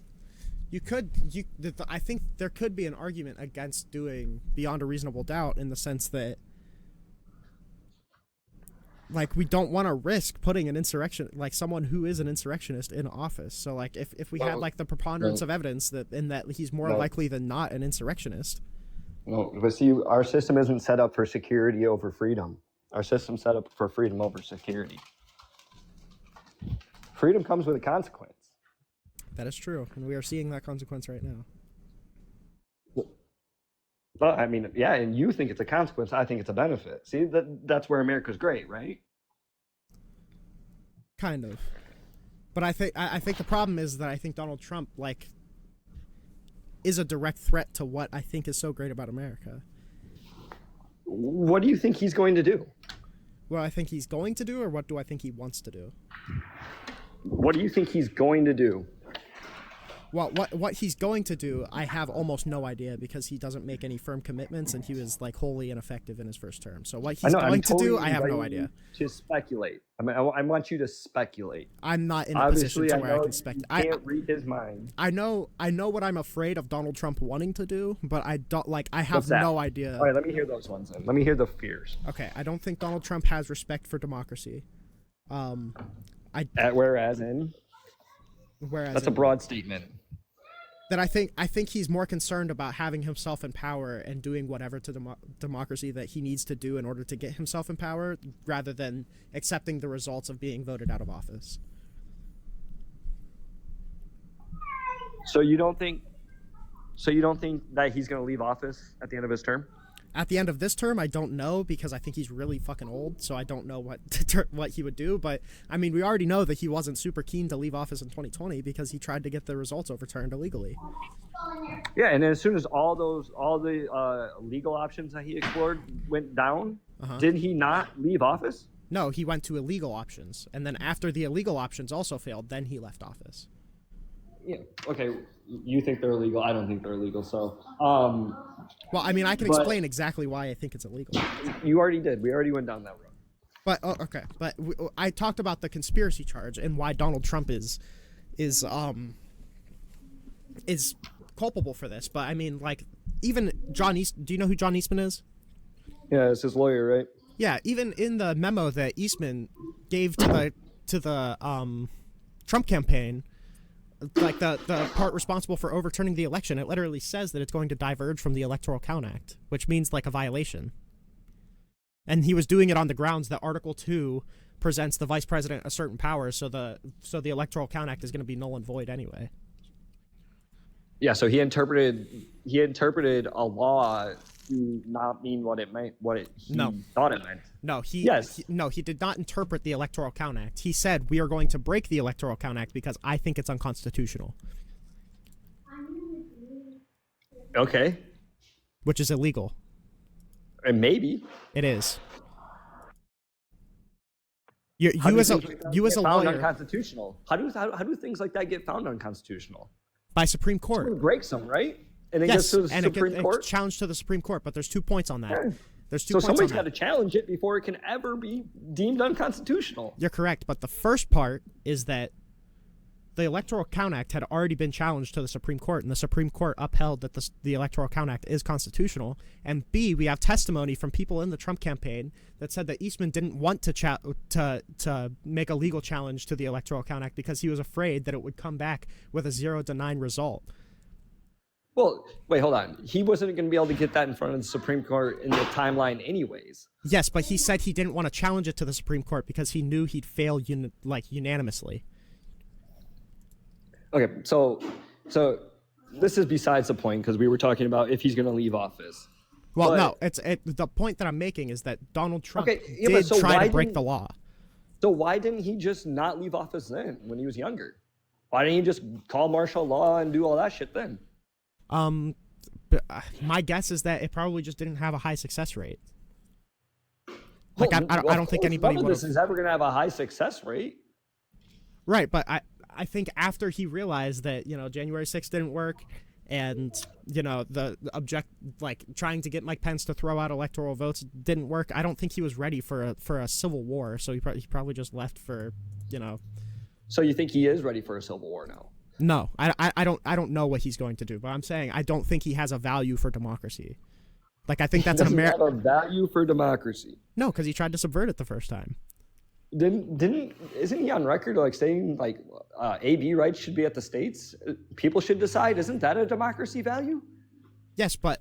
I think there could be an argument against doing beyond a reasonable doubt in the sense that, like, we don't want to risk putting someone who is an insurrectionist in office. So, like, if we had, like, the preponderance of evidence that he's more likely than not an insurrectionist. No, but see, our system isn't set up for security over freedom. Our system's set up for freedom over security. Freedom comes with a consequence. That is true, and we are seeing that consequence right now. Well, I mean, yeah, and you think it's a consequence. I think it's a benefit. See, that's where America's great, right? Kind of. But I think the problem is that I think Donald Trump, is a direct threat to what I think is so great about America. What do you think he's going to do? What I think he's going to do, or what do I think he wants to do? What do you think he's going to do? Well, what he's going to do, I have almost no idea because he doesn't make any firm commitments, and he was wholly ineffective in his first term. So what he's going to do, I have no idea. To speculate. I mean, I want you to speculate. I'm not in a position to where I can speculate. I can't read his mind. I know what I'm afraid of Donald Trump wanting to do, but I don't I have no idea. All right, let me hear those ones then. Let me hear the fears. Okay, I don't think Donald Trump has respect for democracy. Whereas that's a broad statement. that I think he's more concerned about having himself in power and doing whatever to democracy that he needs to do in order to get himself in power, rather than accepting the results of being voted out of office. So you don't think that he's going to leave office at the end of his term? At the end of this term, I don't know, because I think he's really fucking old, so I don't know what he would do. But, I mean, we already know that he wasn't super keen to leave office in 2020 because he tried to get the results overturned illegally. Yeah, and then as soon as all the legal options that he explored went down, did he not leave office? No, he went to illegal options. And then after the illegal options also failed, then he left office. Yeah, okay, you think they're illegal. I don't think they're illegal, so... Well, I mean, I can explain exactly why I think it's illegal. You already did. We already went down that road. But okay. But I talked about the conspiracy charge and why Donald Trump is culpable for this. But I mean, like, even John East. Do you know who John Eastman is? Yeah, it's his lawyer, right? Yeah. Even in the memo that Eastman gave to the Trump campaign, like the part responsible for overturning the election, it literally says that it's going to diverge from the Electoral Count Act, which means like a violation. And he was doing it on the grounds that Article 2 presents the vice president a certain power, so the Electoral Count Act is going to be null and void anyway. Yeah, so he interpreted a law to not mean what it meant, he thought it meant. No, he did not interpret the Electoral Count Act. He said, we are going to break the Electoral Count Act because I think it's unconstitutional. Okay. Which is illegal. And maybe. It is. You as a lawyer, unconstitutional. How do things like that get found unconstitutional? By Supreme Court. Someone breaks them, right? And it yes, gets to the and Supreme Court. It's challenged to the Supreme Court, but there's 2 points on that. Yeah. There's 2 so points on somebody's that. got to challenge it before it can ever be deemed unconstitutional. You're correct, but the first part is that the Electoral Count Act had already been challenged to the Supreme Court, and the Supreme Court upheld that the Electoral Count Act is constitutional. And B, we have testimony from people in the Trump campaign that said that Eastman didn't want to make a legal challenge to the Electoral Count Act because he was afraid that it would come back with a 0-9 result. Well, wait, hold on. He wasn't going to be able to get that in front of the Supreme Court in the timeline anyways. Yes, but he said he didn't want to challenge it to the Supreme Court because he knew he'd fail unanimously. Okay, so this is besides the point because we were talking about if he's going to leave office. Well, no, the point that I'm making is that Donald Trump did try to break the law. So why didn't he just not leave office then when he was younger? Why didn't he just call martial law and do all that shit then? My guess is that it probably just didn't have a high success rate. Like, I don't think anybody would. This is ever going to have a high success rate. Right, but I think after he realized that, January 6th didn't work, and, trying to get Mike Pence to throw out electoral votes didn't work, I don't think he was ready for a civil war, so he probably just left for, So you think he is ready for a civil war now? No, I don't know what he's going to do, but I'm saying I don't think he has a value for democracy. Like, I think that's an American. Have a value for democracy? No, because he tried to subvert it the first time. Isn't he on record saying AB rights should be at the states? People should decide. Isn't that a democracy value? Yes, but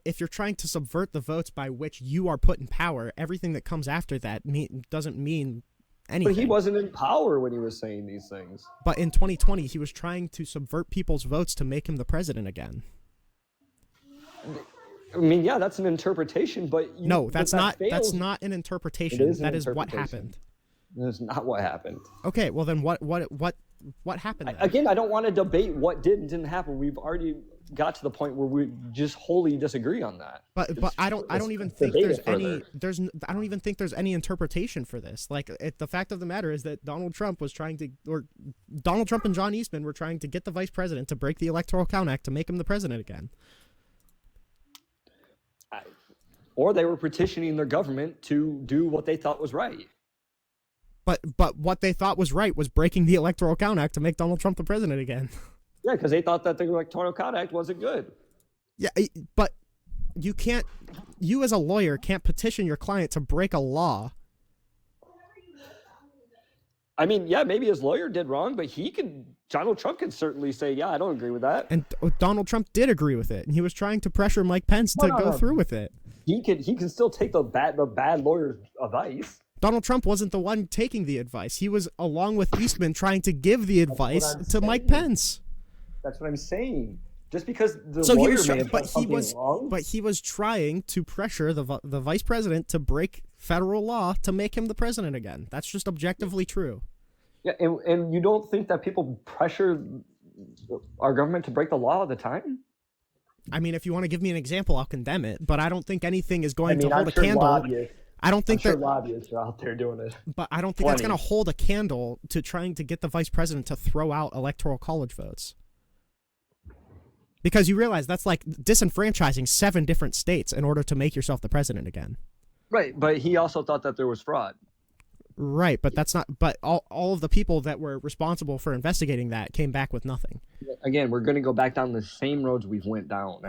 if you're trying to subvert the votes by which you are put in power, everything that comes after that doesn't mean anything. But he wasn't in power when he was saying these things. But in 2020, he was trying to subvert people's votes to make him the president again. I mean, yeah, that's an interpretation, but no, that's not an interpretation. That is what happened. That's not what happened. Okay, well then what happened then? Again, I don't want to debate what did and didn't happen. We've already got to the point where we just wholly disagree on that. But I don't even think there's any interpretation for this. Like, the fact of the matter is that Donald Trump and John Eastman were trying to get the vice president to break the Electoral Count Act to make him the president again. Or they were petitioning their government to do what they thought was right. But what they thought was right was breaking the Electoral Count Act to make Donald Trump the president again. Yeah, because they thought that the Electoral Count Act wasn't good. Yeah, but you as a lawyer can't petition your client to break a law. I mean, yeah, maybe his lawyer did wrong, but Donald Trump can certainly say, yeah, I don't agree with that. And Donald Trump did agree with it, and he was trying to pressure Mike Pence to go through with it. He can still take the bad lawyer's advice. Donald Trump wasn't the one taking the advice. He was, along with Eastman, trying to give the advice to Mike Pence. That's what I'm saying. Just because the lawyer may have done something wrong. But he was trying to pressure the vice president to break federal law to make him the president again. That's just objectively true. Yeah, and you don't think that people pressure our government to break the law all the time? I mean, if you want to give me an example, I'll condemn it. But I don't think anything is going to hold a candle. I don't think that lobbyists are out there doing it. But I don't think that's going to hold a candle to trying to get the vice president to throw out electoral college votes. Because you realize that's like disenfranchising 7 different states in order to make yourself the president again. Right, but he also thought that there was fraud. Right, but that's not. But all of the people that were responsible for investigating that came back with nothing. Again, we're going to go back down the same roads we've went down.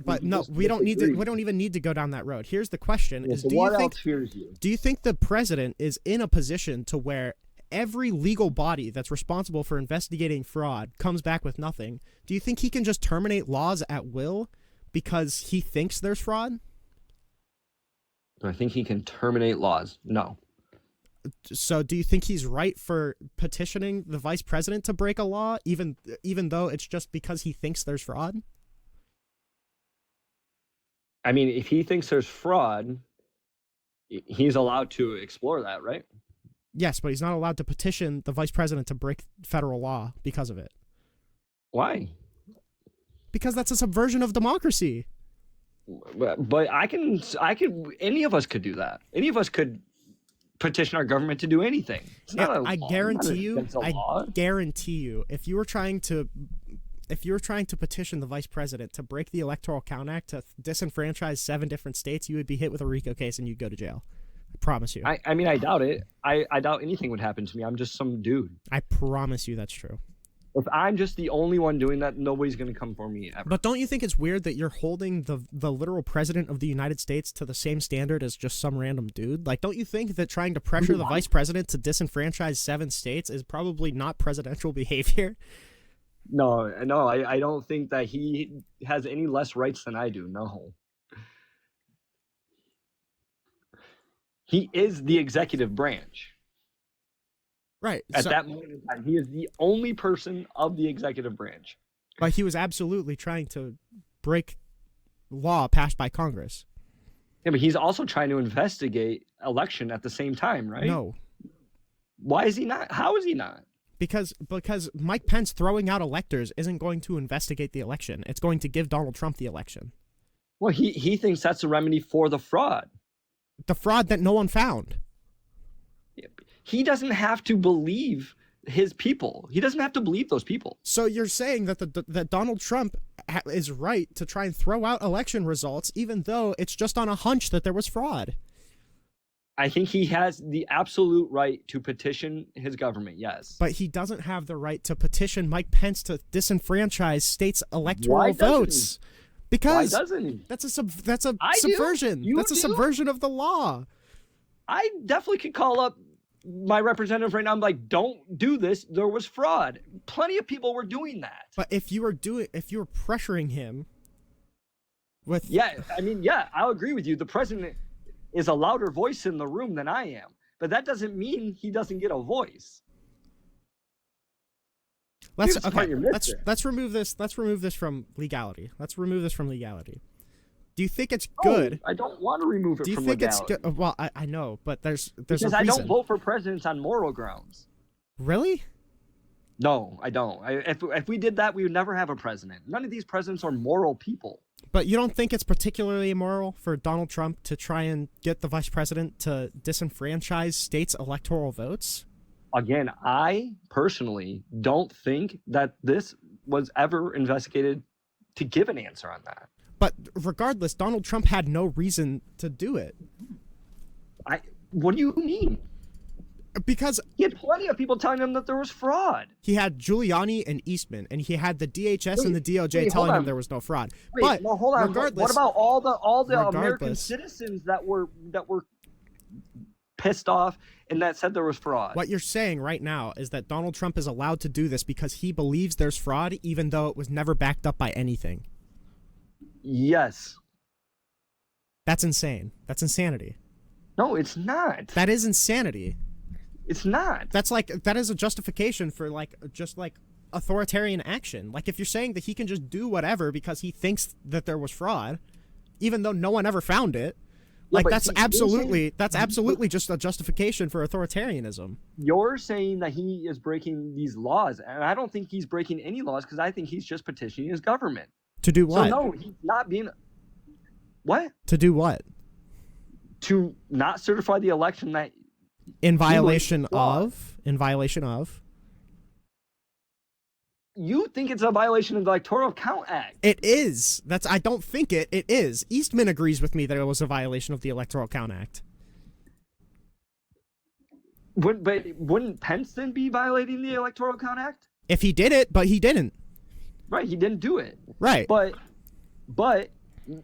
But no, we don't need to. We don't even need to go down that road. Here's the question: so what else fears you? Do you think the president is in a position to where every legal body that's responsible for investigating fraud comes back with nothing? Do you think he can just terminate laws at will because he thinks there's fraud? Do I think he can terminate laws? No. So do you think he's right for petitioning the vice president to break a law, even though it's just because he thinks there's fraud? I mean, if he thinks there's fraud, he's allowed to explore that, right? Yes, but he's not allowed to petition the vice president to break federal law because of it. Why? Because that's a subversion of democracy. But any of us could do that. Any of us could petition our government to do anything. I guarantee you, if you were trying to petition the vice president to break the Electoral Count Act to disenfranchise 7 different states, you would be hit with a RICO case and you'd go to jail. I promise you. I mean, I doubt it. I doubt anything would happen to me. I'm just some dude. I promise you that's true. If I'm just the only one doing that, nobody's going to come for me ever. But don't you think it's weird that you're holding the literal president of the United States to the same standard as just some random dude? Like, don't you think that trying to pressure the vice president to disenfranchise 7 states is probably not presidential behavior? No, I don't think that he has any less rights than I do. No. He is the executive branch. Right. At that moment in time, he is the only person of the executive branch. But he was absolutely trying to break law passed by Congress. Yeah, but he's also trying to investigate election at the same time, right? No. Why is he not? How is he not? Because Mike Pence throwing out electors isn't going to investigate the election. It's going to give Donald Trump the election. Well, he thinks that's a remedy for the fraud. The fraud that no one found. He doesn't have to believe his people. He doesn't have to believe those people. So you're saying that that Donald Trump is right to try and throw out election results, even though it's just on a hunch that there was fraud? I think he has the absolute right to petition his government, yes. But he doesn't have the right to petition Mike Pence to disenfranchise states' electoral votes. Because why doesn't he? That's a subversion. That's a subversion of the law. I definitely could call up my representative right now. I'm like, don't do this. There was fraud. Plenty of people were doing that. But if you were pressuring him with I'll agree with you. The president is a louder voice in the room than I am. But that doesn't mean he doesn't get a voice. Let's remove this. Let's remove this from legality. Do you think it's good? I don't want to remove it from legality. Do you think it's good? Well, I know, but there's because a reason. I don't vote for presidents on moral grounds. Really? No, I don't. If we did that, we would never have a president. None of these presidents are moral people. But you don't think it's particularly immoral for Donald Trump to try and get the vice president to disenfranchise states' electoral votes? Again, I personally don't think that this was ever investigated to give an answer on that. But regardless, Donald Trump had no reason to do it. What do you mean? Because he had plenty of people telling him that there was fraud. He had Giuliani and Eastman, and he had the DHS and the DOJ telling him there was no fraud. Hold on. Regardless, what about all the American citizens that were pissed off and that said there was fraud. What you're saying right now is that Donald Trump is allowed to do this because he believes there's fraud, even though it was never backed up by anything. Yes. That's insane. That's insanity. No, it's not. That is insanity. It's not. That is a justification for just authoritarian action. Like, if you're saying that he can just do whatever because he thinks that there was fraud, even though no one ever found it, like, that's absolutely just a justification for authoritarianism. You're saying that he is breaking these laws, and I don't think he's breaking any laws because I think he's just petitioning his government. To do what? So no, he's not being. What? To do what? To not certify the election that. In violation of. You think it's a violation of the Electoral Count Act? It is. I don't think it. It is. Eastman agrees with me that it was a violation of the Electoral Count Act. Wouldn't Pence then be violating the Electoral Count Act? If he did it, but he didn't. Right, he didn't do it. Right. But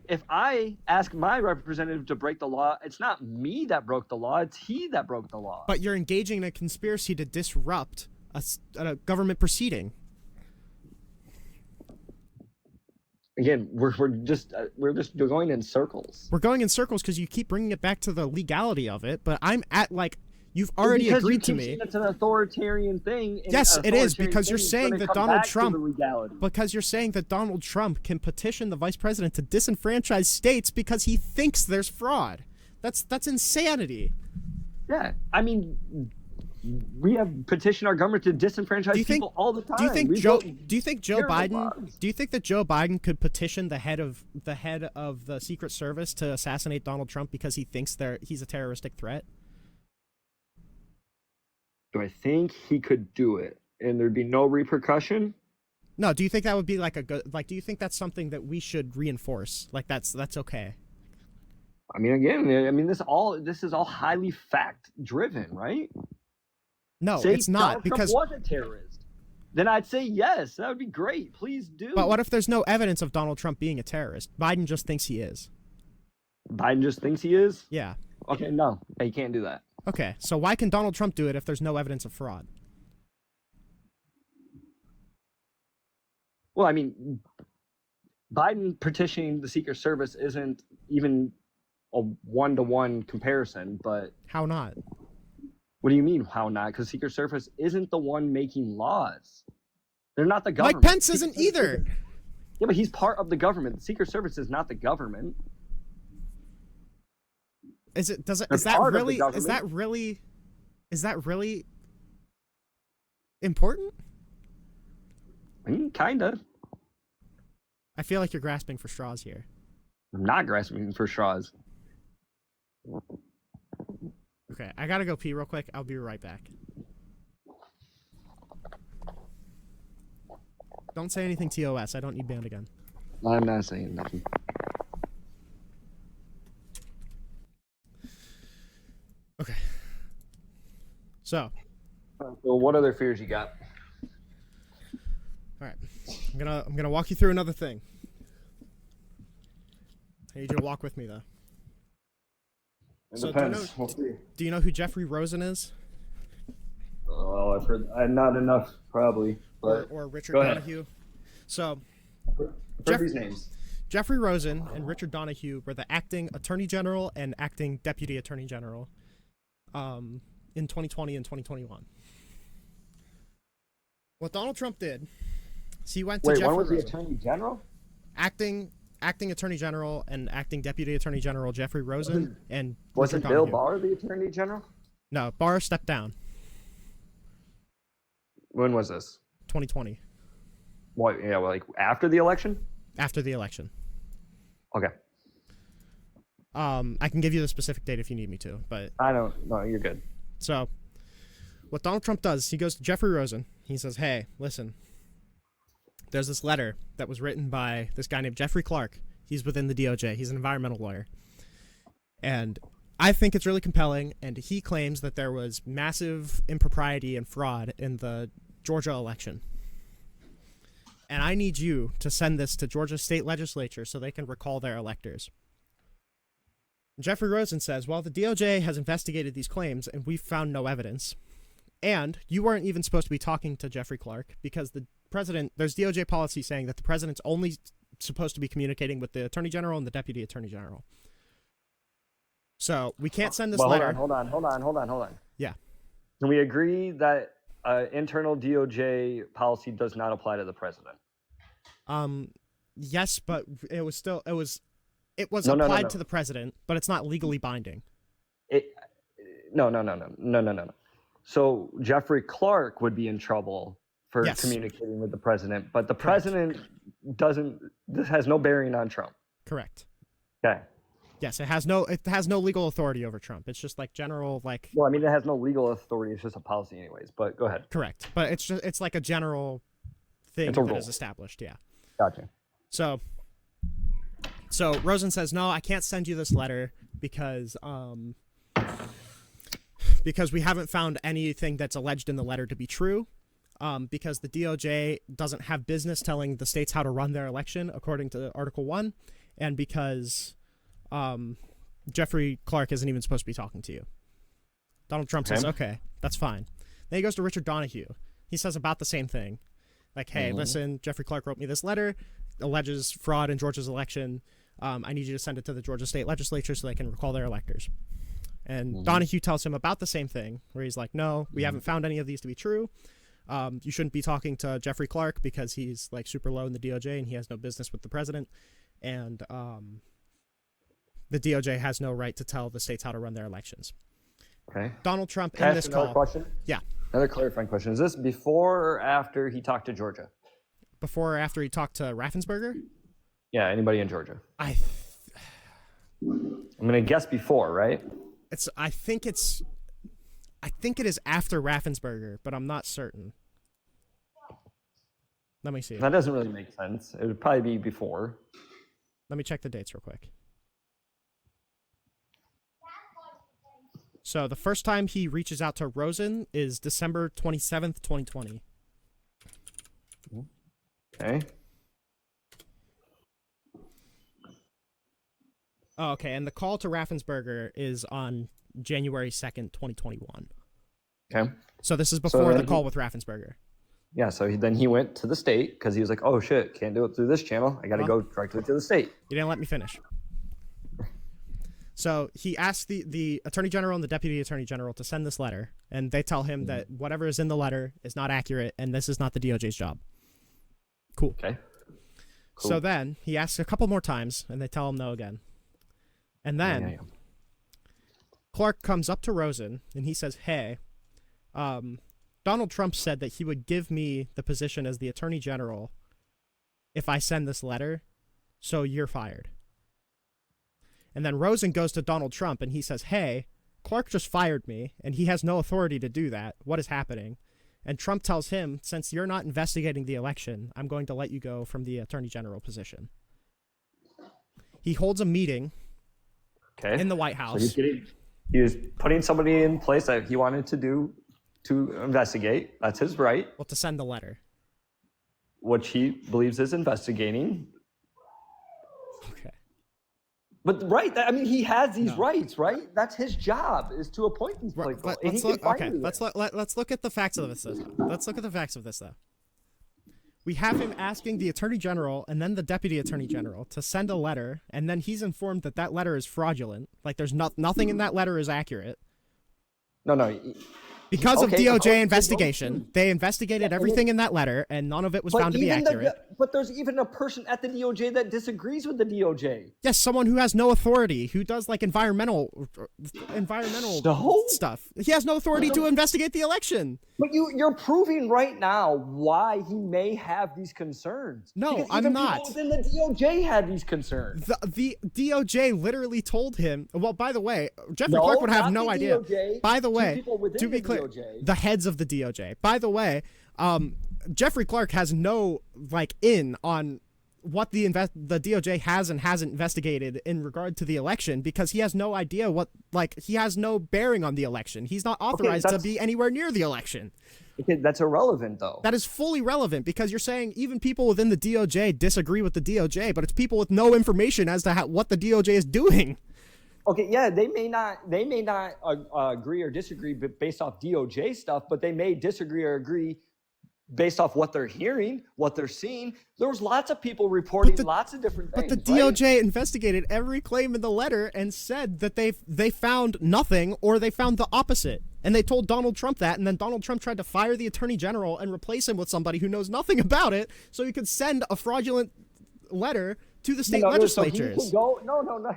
if I ask my representative to break the law, it's not me that broke the law, it's he that broke the law. But you're engaging in a conspiracy to disrupt a government proceeding. Again, we're just going in circles. We're going in circles because you keep bringing it back to the legality of it, but I'm at you've already agreed to me. It's an authoritarian thing. Yes, it is, because you're saying that Donald Trump. Because you're saying that Donald Trump can petition the vice president to disenfranchise states because he thinks there's fraud. That's insanity. Yeah, I mean, we have petitioned our government to disenfranchise people all the time. Do you think Joe Biden? Do you think that Joe Biden could petition the head of the Secret Service to assassinate Donald Trump because he thinks he's a terroristic threat? Do I think he could do it and there'd be no repercussion? No. Do you think that would be do you think that's something that we should reinforce? Like, that's okay. I mean, again, this is all highly fact driven, right? No, it's not, because Trump was a terrorist. Then I'd say yes, that would be great. Please do. But what if there's no evidence of Donald Trump being a terrorist? Biden just thinks he is. Biden just thinks he is? Yeah. Okay, no, he can't do that. Okay, so why can Donald Trump do it if there's no evidence of fraud? Well, I mean, Biden petitioning the Secret Service isn't even a one-to-one comparison, but... How not? What do you mean, how not? Because Secret Service isn't the one making laws. They're not the government. Mike Pence isn't either. Yeah, but he's part of the government. The Secret Service is not the government. Is that really important? I mean, kinda. I feel like you're grasping for straws here. I'm not grasping for straws. Okay, I gotta go pee real quick. I'll be right back. Don't say anything TOS. I don't need banned again. I'm not saying nothing. Okay. So what other fears you got? All right. I'm gonna walk you through another thing. I need you to walk with me though. It depends. Do you know who Jeffrey Rosen is? Oh, I've heard. Not enough, probably. But or Richard Donahue. So, these names. Jeffrey Rosen and Richard Donahue were the acting Attorney General and acting Deputy Attorney General in 2020 and 2021. What Donald Trump did is he went to Jeffrey when was Rosen, the Attorney General? Acting Attorney General and acting Deputy Attorney General Jeffrey Rosen and wasn't Richard Bill Donahue. Barr the Attorney General? No, Barr stepped down. When was this? 2020. What? Yeah, well, like after the election? After the election. Okay. I can give you the specific date if you need me to, but I don't. No, you're good. So, what Donald Trump does, he goes to Jeffrey Rosen. He says, "Hey, listen. There's this letter that was written by this guy named Jeffrey Clark. He's within the DOJ. He's an environmental lawyer. And I think it's really compelling, and he claims that there was massive impropriety and fraud in the Georgia election. And I need you to send this to Georgia state legislature so they can recall their electors." Jeffrey Rosen says, well, the DOJ has investigated these claims and we've found no evidence. And you weren't even supposed to be talking to Jeffrey Clark because the president, there's DOJ policy saying that the president's only supposed to be communicating with the attorney general and the deputy attorney general. So we can't send this letter. Hold on. Yeah. Can we agree that internal DOJ policy does not apply to the president? Yes, but it was applied to the president, but it's not legally binding. No. So Jeffrey Clark would be in trouble for Yes. communicating with the president, but the Correct. president doesn't. This has no bearing on Trump. Correct. Okay. Yes, it has no legal authority over Trump. It's just like general like. Well, I mean, it has no legal authority. It's just a policy, anyways. But go ahead. Correct, but it's like a general thing It's a that rule. is established. Yeah. Gotcha. So Rosen says, no, I can't send you this letter because we haven't found anything that's alleged in the letter to be true, because the DOJ doesn't have business telling the states how to run their election according to Article 1, and because Jeffrey Clark isn't even supposed to be talking to you. Donald Trump says, okay, that's fine. Then he goes to Richard Donahue. He says about the same thing. Like, hey, listen, Jeffrey Clark wrote me this letter, alleges fraud in Georgia's election. I need you to send it to the Georgia state legislature so they can recall their electors. And Donahue tells him about the same thing, where he's like, no, we haven't found any of these to be true. You shouldn't be talking to Jeffrey Clark because he's like super low in the DOJ and he has no business with the president. And the DOJ has no right to tell the states how to run their elections. Okay. Donald Trump Can I in ask this another call. question? Yeah. Another clarifying question. Is this before or after he talked to Georgia? Before or after he talked to Raffensperger? Yeah, anybody in Georgia? I'm gonna guess before, right? I think it is after Raffensperger, but I'm not certain. Let me see. That doesn't really make sense. It would probably be before. Let me check the dates real quick. So the first time he reaches out to Rosen is December 27th, 2020. Okay. Oh, okay, and the call to Raffensperger is on January 2nd, 2021. Okay. So this is before the then call with Raffensperger. Yeah, so then he went to the state because he was like, oh shit, can't do it through this channel. I got to go directly to the state. You didn't let me finish. So he asked the attorney general and the deputy attorney general to send this letter, and they tell him that whatever is in the letter is not accurate, and this is not the DOJ's job. Cool. Okay. Cool. So then he asks a couple more times, and they tell him no again. And then Yeah. Clark comes up to Rosen, and he says, hey, Donald Trump said that he would give me the position as the attorney general if I send this letter, so you're fired. And then Rosen goes to Donald Trump, and he says, hey, Clark just fired me, and he has no authority to do that. What is happening? And Trump tells him, since you're not investigating the election, I'm going to let you go from the attorney general position. He holds a meeting in the White House. So he was putting somebody in place that he wanted to do to investigate. That's his right, Well, to send the letter. which he believes is investigating. Okay. But I mean, he has these rights, right? That's his job, is to appoint these people. But and he let's can look. fire Okay, them. let's look at the facts of this. Let's look at the facts of this, though. We have him asking the attorney general and then the deputy attorney general to send a letter, and then he's informed that that letter is fraudulent. Like, there's nothing in that letter is accurate. No. Because of Okay, DOJ investigation, they investigated everything in that letter, and none of it was found to be accurate. But there's even a person at the DOJ that disagrees with the DOJ. Yes, someone who has no authority, who does like environmental So? stuff. He has no authority to investigate the election. But you're proving right now why he may have these concerns. No, Because I'm even not. people within the DOJ had these concerns. The DOJ literally told him. Well, by the way, Jeffrey No, Clark would have not no the idea. DOJ, By the two way, people within to be the clear, DOJ. the heads of the DOJ. By the way, Jeffrey Clark has no in on what the DOJ has and hasn't investigated in regard to the election, because he has no idea he has no bearing on the election. He's not authorized to be anywhere near the election. Okay, that's irrelevant, though. That is fully relevant, because you're saying even people within the DOJ disagree with the DOJ, but it's people with no information as to what the DOJ is doing. Okay, yeah, they may not agree or disagree based off DOJ stuff, but they may disagree or agree based off what they're hearing, what they're seeing. There was lots of people reporting lots of different things. But the DOJ investigated every claim in the letter and said that they found nothing, or they found the opposite. And they told Donald Trump that, and then Donald Trump tried to fire the attorney general and replace him with somebody who knows nothing about it, so he could send a fraudulent letter to the state legislatures. So no.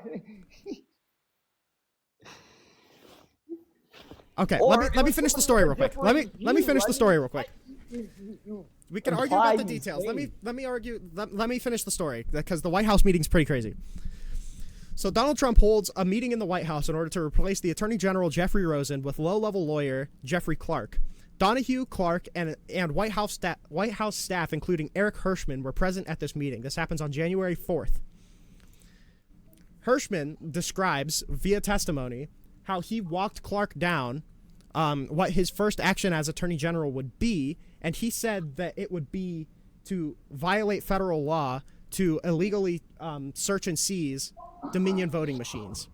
Okay, let me finish the story real quick. Let me finish the story real quick. We can argue about the details. Let me finish the story, because the White House meeting's pretty crazy. So Donald Trump holds a meeting in the White House in order to replace the Attorney General Jeffrey Rosen with low-level lawyer Jeffrey Clark. Donahue, Clark, and White House staff, including Eric Hirschman, were present at this meeting. This happens on January 4th. Hirschman describes via testimony how he walked Clark down what his first action as Attorney General would be, and he said that it would be to violate federal law to illegally search and seize Dominion voting machines.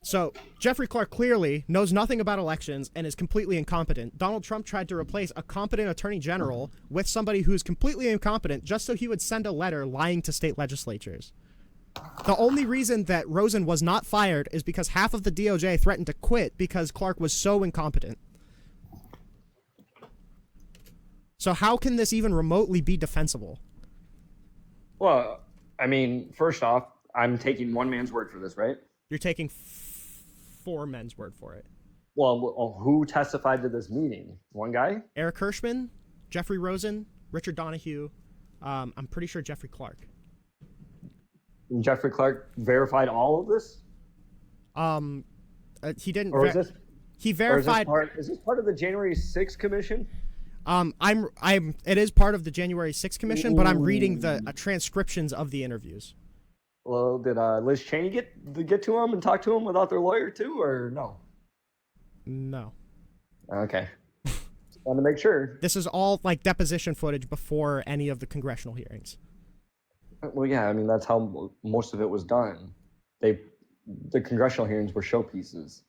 So Jeffrey Clark clearly knows nothing about elections and is completely incompetent. Donald Trump tried to replace a competent attorney general with somebody who is completely incompetent just so he would send a letter lying to state legislatures. The only reason that Rosen was not fired is because half of the DOJ threatened to quit because Clark was so incompetent. So how can this even remotely be defensible? Well, I mean, first off, I'm taking one man's word for this, right? You're taking four men's word for it. Well, who testified to this meeting? One guy? Eric Hirschman, Jeffrey Rosen, Richard Donahue. I'm pretty sure Jeffrey Clark. And Jeffrey Clark verified all of this? He didn't. Or is this? He verified. Is this part of the January 6th commission? It is part of the January 6th commission, but I'm reading the transcriptions of the interviews. Well, did Liz Cheney get to him and talk to him without their lawyer too, or no? No. Okay. Just wanted to make sure. This is all like deposition footage before any of the congressional hearings. Well, yeah, I mean that's how most of it was done. The congressional hearings were showpieces.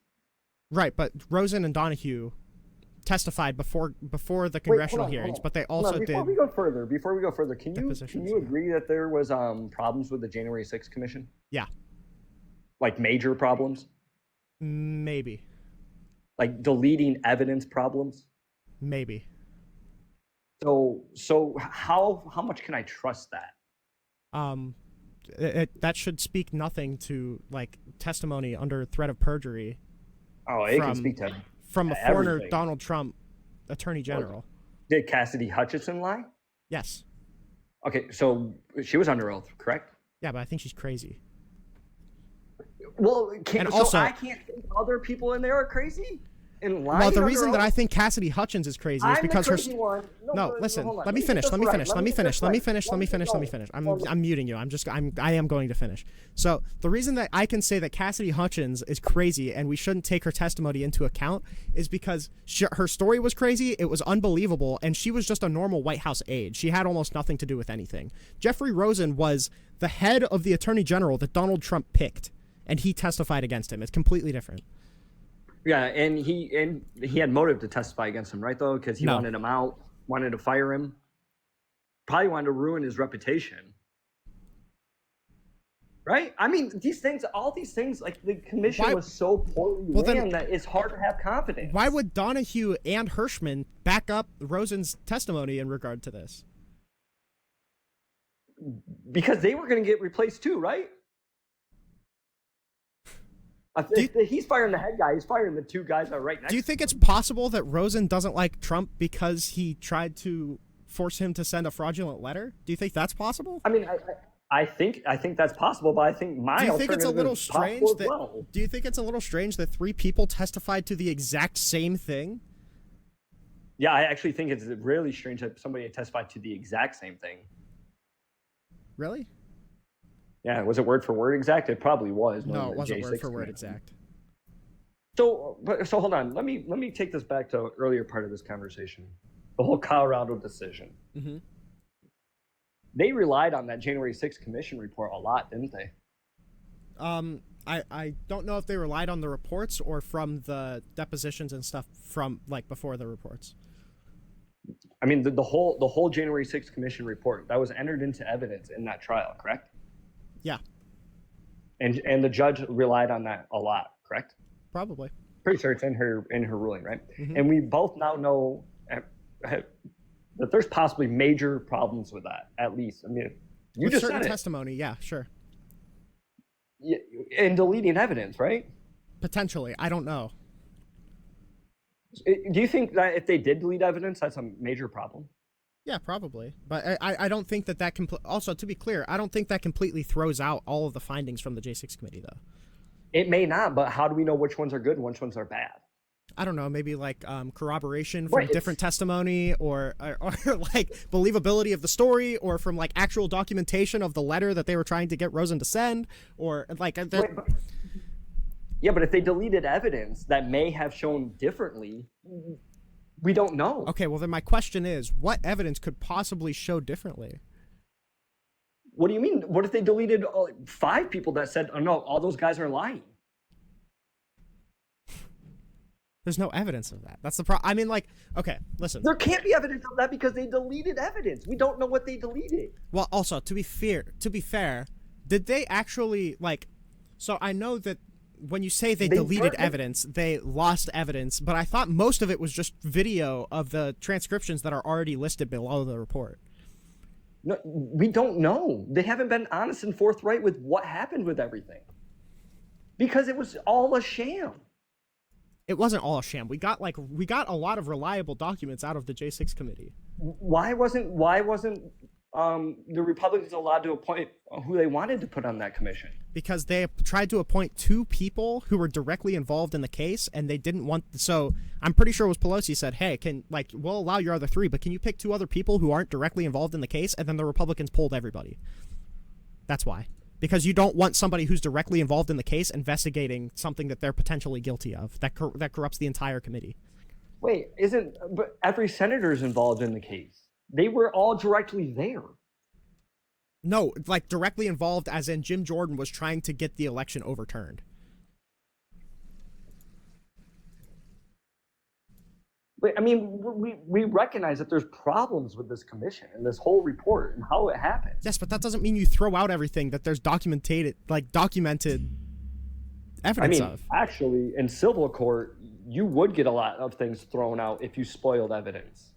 Right, but Rosen and Donahue testified before the congressional hearings, but they also did. Before we go further, can you agree that there was problems with the January 6th commission? Yeah. Like major problems? Maybe. Like deleting evidence problems? Maybe. So how much can I trust that? That should speak nothing to like testimony under threat of perjury. Oh, it can speak to from a former Donald Trump attorney general. Did Cassidy Hutchinson lie? Yes. Okay, so she was under oath, correct? Yeah, but I think she's crazy. Well, so I can't think other people in there are crazy? Well, the reason that I think Cassidy Hutchins is crazy is because her. No, listen. Let me finish. I'm muting you. I am going to finish. So the reason that I can say that Cassidy Hutchins is crazy and we shouldn't take her testimony into account is because her story was crazy. It was unbelievable, and she was just a normal White House aide. She had almost nothing to do with anything. Jeffrey Rosen was the head of the Attorney General that Donald Trump picked, and he testified against him. It's completely different. Yeah, and he had motive to testify against him, right, though? Because he wanted him out, wanted to fire him. Probably wanted to ruin his reputation. Right? I mean, all these things, like the commission was so poorly ran that it's hard to have confidence. Why would Donahue and Hirschman back up Rosen's testimony in regard to this? Because they were going to get replaced too, right? He's firing the head guy. He's firing the two guys that are right next to him. Do you think it's possible that Rosen doesn't like Trump because he tried to force him to send a fraudulent letter? Do you think that's possible? I mean, I think that's possible, but I think Do you think it's a little strange that three people testified to the exact same thing? Yeah, I actually think it's really strange that somebody testified to the exact same thing. Really? Yeah, was it word for word exact? It probably was. No, it wasn't word for word exact. So hold on. Let me take this back to earlier part of this conversation. The whole Colorado decision. Mm-hmm. They relied on that January 6th commission report a lot, didn't they? I don't know if they relied on the reports or from the depositions and stuff from like before the reports. I mean, the whole January 6th Commission report that was entered into evidence in that trial, correct? Yeah, And the judge relied on that a lot, correct? probably. Pretty sure it's in her ruling, right? Mhm. And we both now know that there's possibly major problems with that. At least, I mean, you With just certain said it. testimony, yeah, sure. In deleting evidence, right? Potentially, I don't know. Do you think that if they did delete evidence, that's a major problem? Yeah, probably. But I don't think that also, to be clear, I don't think that completely throws out all of the findings from the J6 committee, though. It may not, but how do we know which ones are good and which ones are bad? I don't know, maybe like corroboration from Right, different testimony or like believability of the story or from like actual documentation of the letter that they were trying to get Rosen to send or like... Yeah, but if they deleted evidence that may have shown differently, we don't know. Okay, well then my question is, what evidence could possibly show differently? What do you mean? What if they deleted 5 people that said, oh no, all those guys are lying? There's no evidence of that. That's the problem. I mean, like, okay, listen. There can't be evidence of that because they deleted evidence. We don't know what they deleted. Well, also, to be fair, did they actually, like, so I know that when you say they deleted evidence, they lost evidence, but I thought most of it was just video of the transcriptions that are already listed below the report. No, we don't know. They haven't been honest and forthright with what happened with everything. Because it was all a sham. It wasn't all a sham. We got a lot of reliable documents out of the J6 committee. Why wasn't the Republicans allowed to appoint who they wanted to put on that commission? Because they tried to appoint 2 people who were directly involved in the case, and they didn't want. So I'm pretty sure it was Pelosi said, "Hey, we'll allow your other 3, but can you pick 2 other people who aren't directly involved in the case?" And then the Republicans pulled everybody. That's why. Because you don't want somebody who's directly involved in the case investigating something that they're potentially guilty of that corrupts the entire committee. Wait, but every senator is involved in the case. They were all directly there. No, like directly involved as in Jim Jordan was trying to get the election overturned. But I mean, we recognize that there's problems with this commission and this whole report and how it happened. Yes, but that doesn't mean you throw out everything that there's documented evidence of. Actually, in civil court, you would get a lot of things thrown out if you spoiled evidence.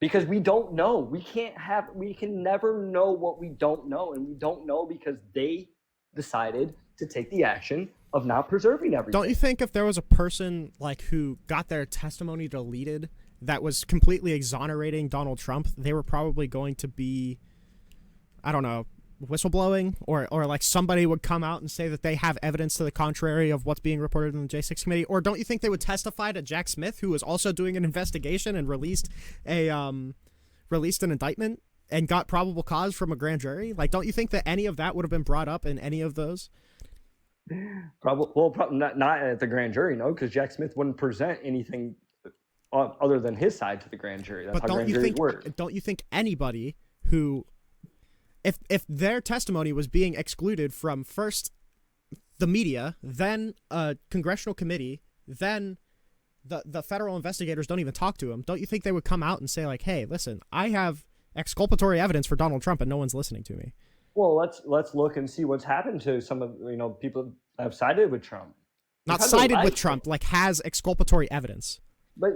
Because we don't know. We can never know what we don't know. And we don't know because they decided to take the action of not preserving everything. Don't you think if there was a person like who got their testimony deleted that was completely exonerating Donald Trump, they were probably going to be, I don't know, whistleblowing or like somebody would come out and say that they have evidence to the contrary of what's being reported in the J6 committee? Or don't you think they would testify to Jack Smith, who was also doing an investigation and released an indictment and got probable cause from a grand jury? Like, don't you think that any of that would have been brought up in any of those? Probably not at the grand jury, no, because Jack Smith wouldn't present anything other than his side to the grand jury. That's how grand juries work. Don't you think anybody who, if their testimony was being excluded from first the media, then a congressional committee, then the federal investigators don't even talk to them, don't you think they would come out and say like, hey, listen, I have exculpatory evidence for Donald Trump and no one's listening to me? Well, let's look and see what's happened to some of people that have sided with Trump. Not sided with Trump, like has exculpatory evidence. But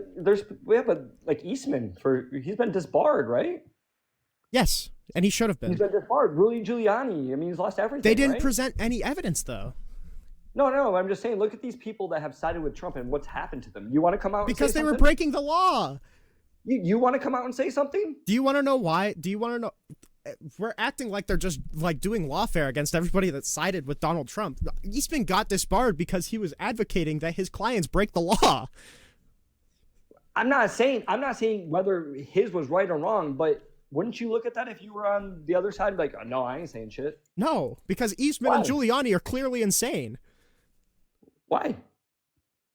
like Eastman, he's been disbarred, right? Yes, and he should have been. He's been disbarred. Rudy Giuliani, I mean, he's lost everything. They didn't right? present any evidence, though. No, I'm just saying, look at these people that have sided with Trump and what's happened to them. You want to come out and because say they something? were breaking the law. You want to come out and say something? Do you want to know why? Do you want to know? We're acting like they're just like doing lawfare against everybody that sided with Donald Trump. Eastman got disbarred because he was advocating that his clients break the law. I'm not saying whether his was right or wrong, but wouldn't you look at that if you were on the other side? Like, oh, no, I ain't saying shit. No, because Eastman and Giuliani are clearly insane. Why?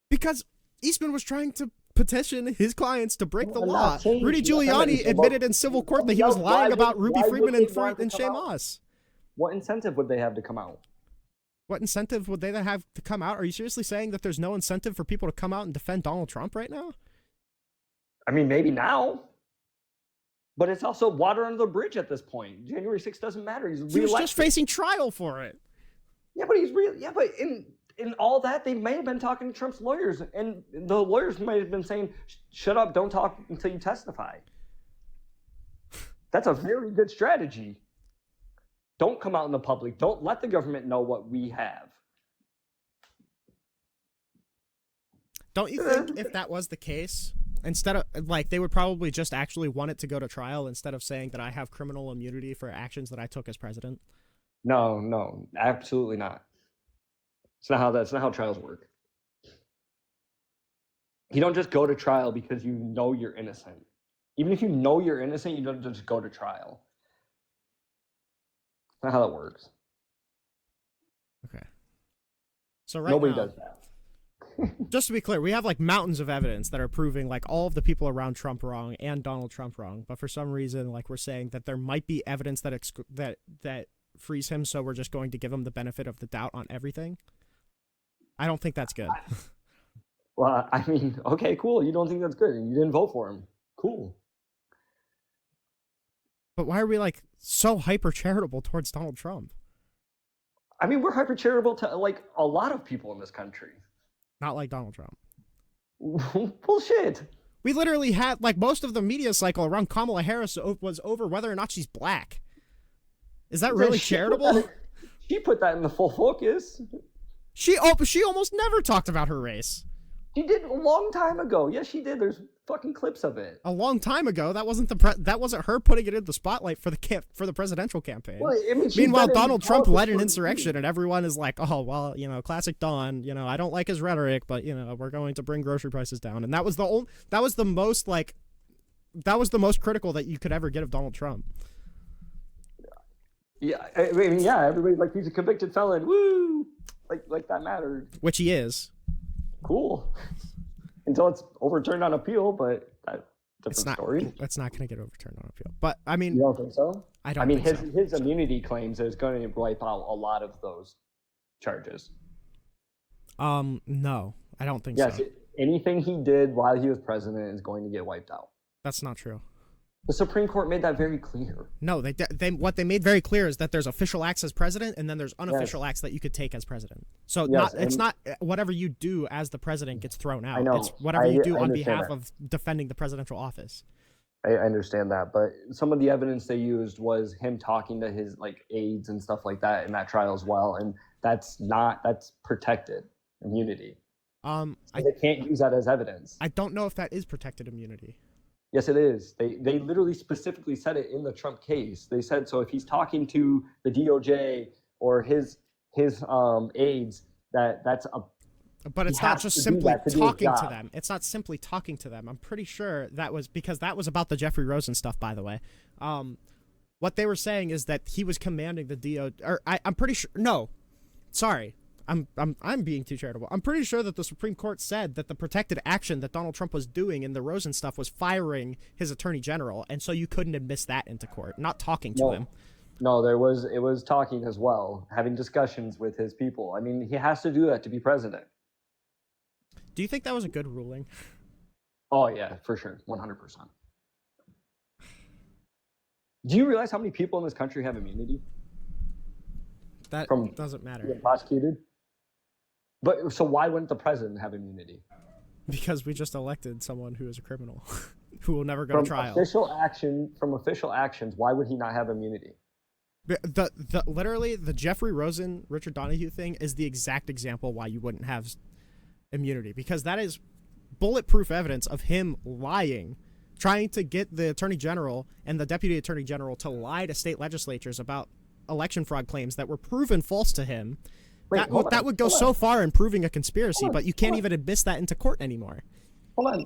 Because Eastman was trying to petition his clients to break the law. Rudy Giuliani admitted in civil court that he was lying about Ruby Freeman and Shane Moss. What incentive would they have to come out? What incentive would they have to come out? Are you seriously saying that there's no incentive for people to come out and defend Donald Trump right now? I mean, maybe now, but it's also water under the bridge at this point. January 6th doesn't matter. He was just facing trial for it. Yeah, but but in all that, they may have been talking to Trump's lawyers, and the lawyers might have been saying, "Shut up, don't talk until you testify." That's a very good strategy. Don't come out in the public. Don't let the government know what we have. Don't you think if that was the case, instead of like they would probably just actually want it to go to trial instead of saying that I have criminal immunity for actions that I took as president? No, absolutely not. That's not how trials work. You don't just go to trial because you know you're innocent. Even if you know you're innocent, you don't just go to trial. That's not how that works. Okay. So nobody does that. Just to be clear, we have like mountains of evidence that are proving like all of the people around Trump wrong and Donald Trump wrong. But for some reason, like we're saying that there might be evidence that that frees him, so we're just going to give him the benefit of the doubt on everything. I don't think that's good. Well, I mean, okay, cool. You don't think that's good, and you didn't vote for him. Cool. But why are we like so hyper charitable towards Donald Trump? I mean, we're hyper charitable to like a lot of people in this country. Not like Donald Trump. Bullshit. We literally had like most of the media cycle around Kamala Harris was over whether or not she's black. Is that really charitable? She put that in the full focus. She almost never talked about her race. She did a long time ago. Yes, she did. There's fucking clips of it. A long time ago. That wasn't that wasn't her putting it in the spotlight for the presidential campaign. Well, I mean, meanwhile, Donald Trump led an insurrection, and everyone is like, "Oh, well, classic Don. I don't like his rhetoric, but we're going to bring grocery prices down." And that was the most critical that you could ever get of Donald Trump. Yeah, I mean, yeah, everybody's like, he's a convicted felon. Woo! Like that mattered. Which he is. Cool. Until it's overturned on appeal, but that's a different story. It's not going to get overturned on appeal. But I mean, you don't think so? I don't. I mean, think his immunity claims is going to wipe out a lot of those charges. No, I don't think so. Yes, anything he did while he was president is going to get wiped out. That's not true. The Supreme Court made that very clear. No, what they made very clear is that there's official acts as president, and then there's unofficial acts that you could take as president. So it's not whatever you do as the president gets thrown out. I know. It's whatever you do on behalf of defending the presidential office. I understand that, but some of the evidence they used was him talking to his aides and stuff like that in that trial as well, and that's protected immunity. They can't use that as evidence. I don't know if that is protected immunity. Yes, it is. They literally specifically said it in the Trump case. They said, so if he's talking to the DOJ or his aides, that's a. But it's not just simply talking to them. It's not simply talking to them. I'm pretty sure that was because that was about the Jeffrey Rosen stuff, by the way. What they were saying is that he was commanding the DOJ. Or I'm pretty sure. No, sorry. I'm being too charitable. I'm pretty sure that the Supreme Court said that the protected action that Donald Trump was doing in the Rosen stuff was firing his attorney general, and so you couldn't admit that into court, not talking to him. No, it was talking as well, having discussions with his people. I mean, he has to do that to be president. Do you think that was a good ruling? Oh yeah, for sure, 100%. Do you realize how many people in this country have immunity? That doesn't matter. Being prosecuted? But so why wouldn't the president have immunity? Because we just elected someone who is a criminal, who will never go to trial. From official actions, why would he not have immunity? Literally the Jeffrey Rosen, Richard Donahue thing is the exact example why you wouldn't have immunity, because that is bulletproof evidence of him lying, trying to get the attorney general and the deputy attorney general to lie to state legislatures about election fraud claims that were proven false to him. That would go so far in proving a conspiracy, but you can't even admit that into court anymore. Hold on.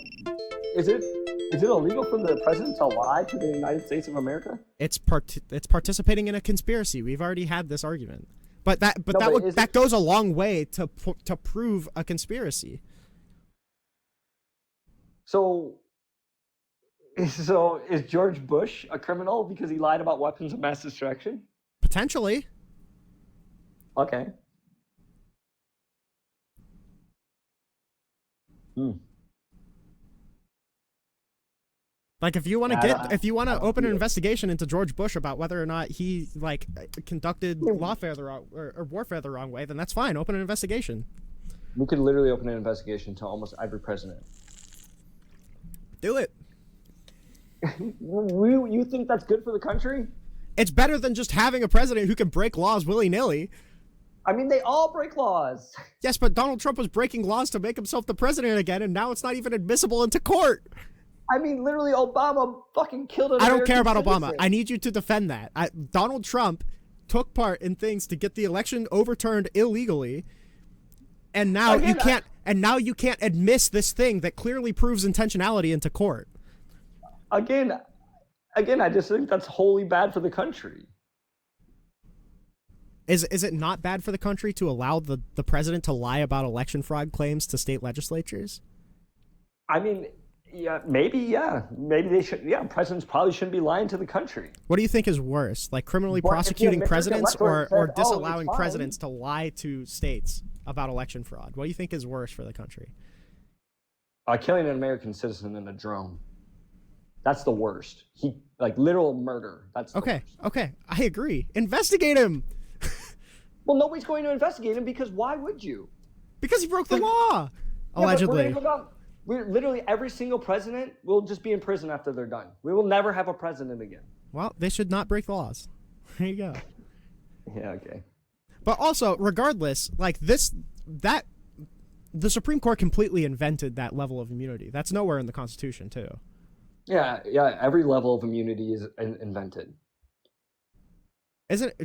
Is it illegal for the president to lie to the United States of America? It's participating in a conspiracy. We've already had this argument. But that goes a long way to prove a conspiracy. So is George Bush a criminal because he lied about weapons of mass destruction? Potentially. Okay. Hmm. Like, if you want Yeah, to if you want to open an see it. investigation into George Bush about whether or not he like conducted Yeah. lawfare the wrong or warfare the wrong way, then that's fine. Open an investigation. We could literally open an investigation to almost every president. Do it. You think that's good for the country? It's better than just having a president who can break laws willy-nilly. I mean, they all break laws. Yes, but Donald Trump was breaking laws to make himself the president again, and now it's not even admissible into court. I mean, literally, Obama fucking killed an I don't care American about Obama. citizen. I need you to defend that. Donald Trump took part in things to get the election overturned illegally, and now Again, you can't. And now you can't admit this thing that clearly proves intentionality into court. Again, I just think that's wholly bad for the country. Is it not bad for the country to allow the president to lie about election fraud claims to state legislatures? I mean, yeah, maybe they should. Yeah, presidents probably shouldn't be lying to the country. What do you think is worse, like criminally But if the prosecuting American presidents electorate or said, "Oh, disallowing it's fine," presidents to lie to states about election fraud? What do you think is worse for the country? Killing an American citizen in a drone. That's the worst. Like literal murder. That's the Okay, worst. okay, I agree. Investigate him Well, nobody's going to investigate him because why would you? because he broke the law. Yeah, but Allegedly. we're literally every single president will just be in prison after they're done. We will never have a president again. Well, they should not break laws. There you go. Yeah, okay. But also, regardless, like the Supreme Court completely invented that level of immunity. That's nowhere in the Constitution, too. Yeah, every level of immunity is invented.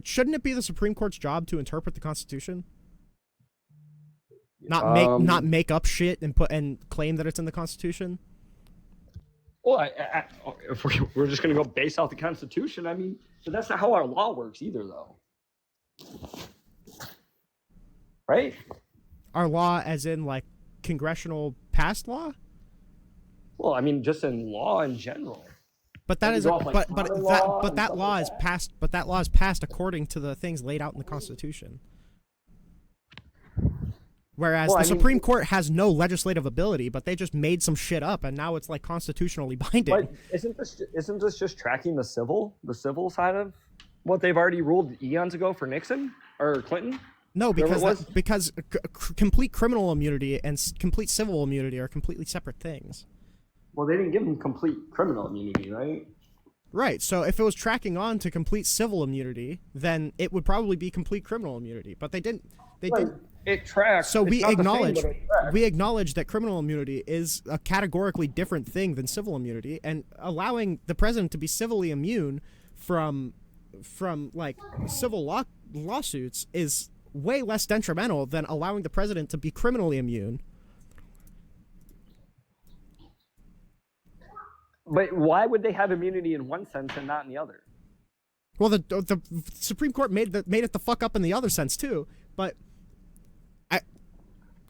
Shouldn't it be the Supreme Court's job to interpret the Constitution? Not make up shit and claim that it's in the Constitution? Well, if we're just going to go base off the Constitution, I mean, but that's not how our law works either, though. Right? Our law as in, like, congressional passed law? Well, I mean, just in law in general. But that is Like that law is passed. But that law is passed according to the things laid out in the Constitution. Whereas the Supreme Court has no legislative ability, but they just made some shit up, and now it's like constitutionally binding. But isn't this just tracking the civil side of what they've already ruled eons ago for Nixon or Clinton? No, because complete criminal immunity and complete civil immunity are completely separate things. Well, they didn't give them complete criminal immunity, right? Right. So if it was tracking on to complete civil immunity, then it would probably be complete criminal immunity. But they didn't. They didn't. It tracks. So we It's not the same, but it tracks. acknowledge that criminal immunity is a categorically different thing than civil immunity, and allowing the president to be civilly immune from like civil lawsuits is way less detrimental than allowing the president to be criminally immune. But why would they have immunity in one sense and not in the other? Well, the Supreme Court made it the fuck up in the other sense too, but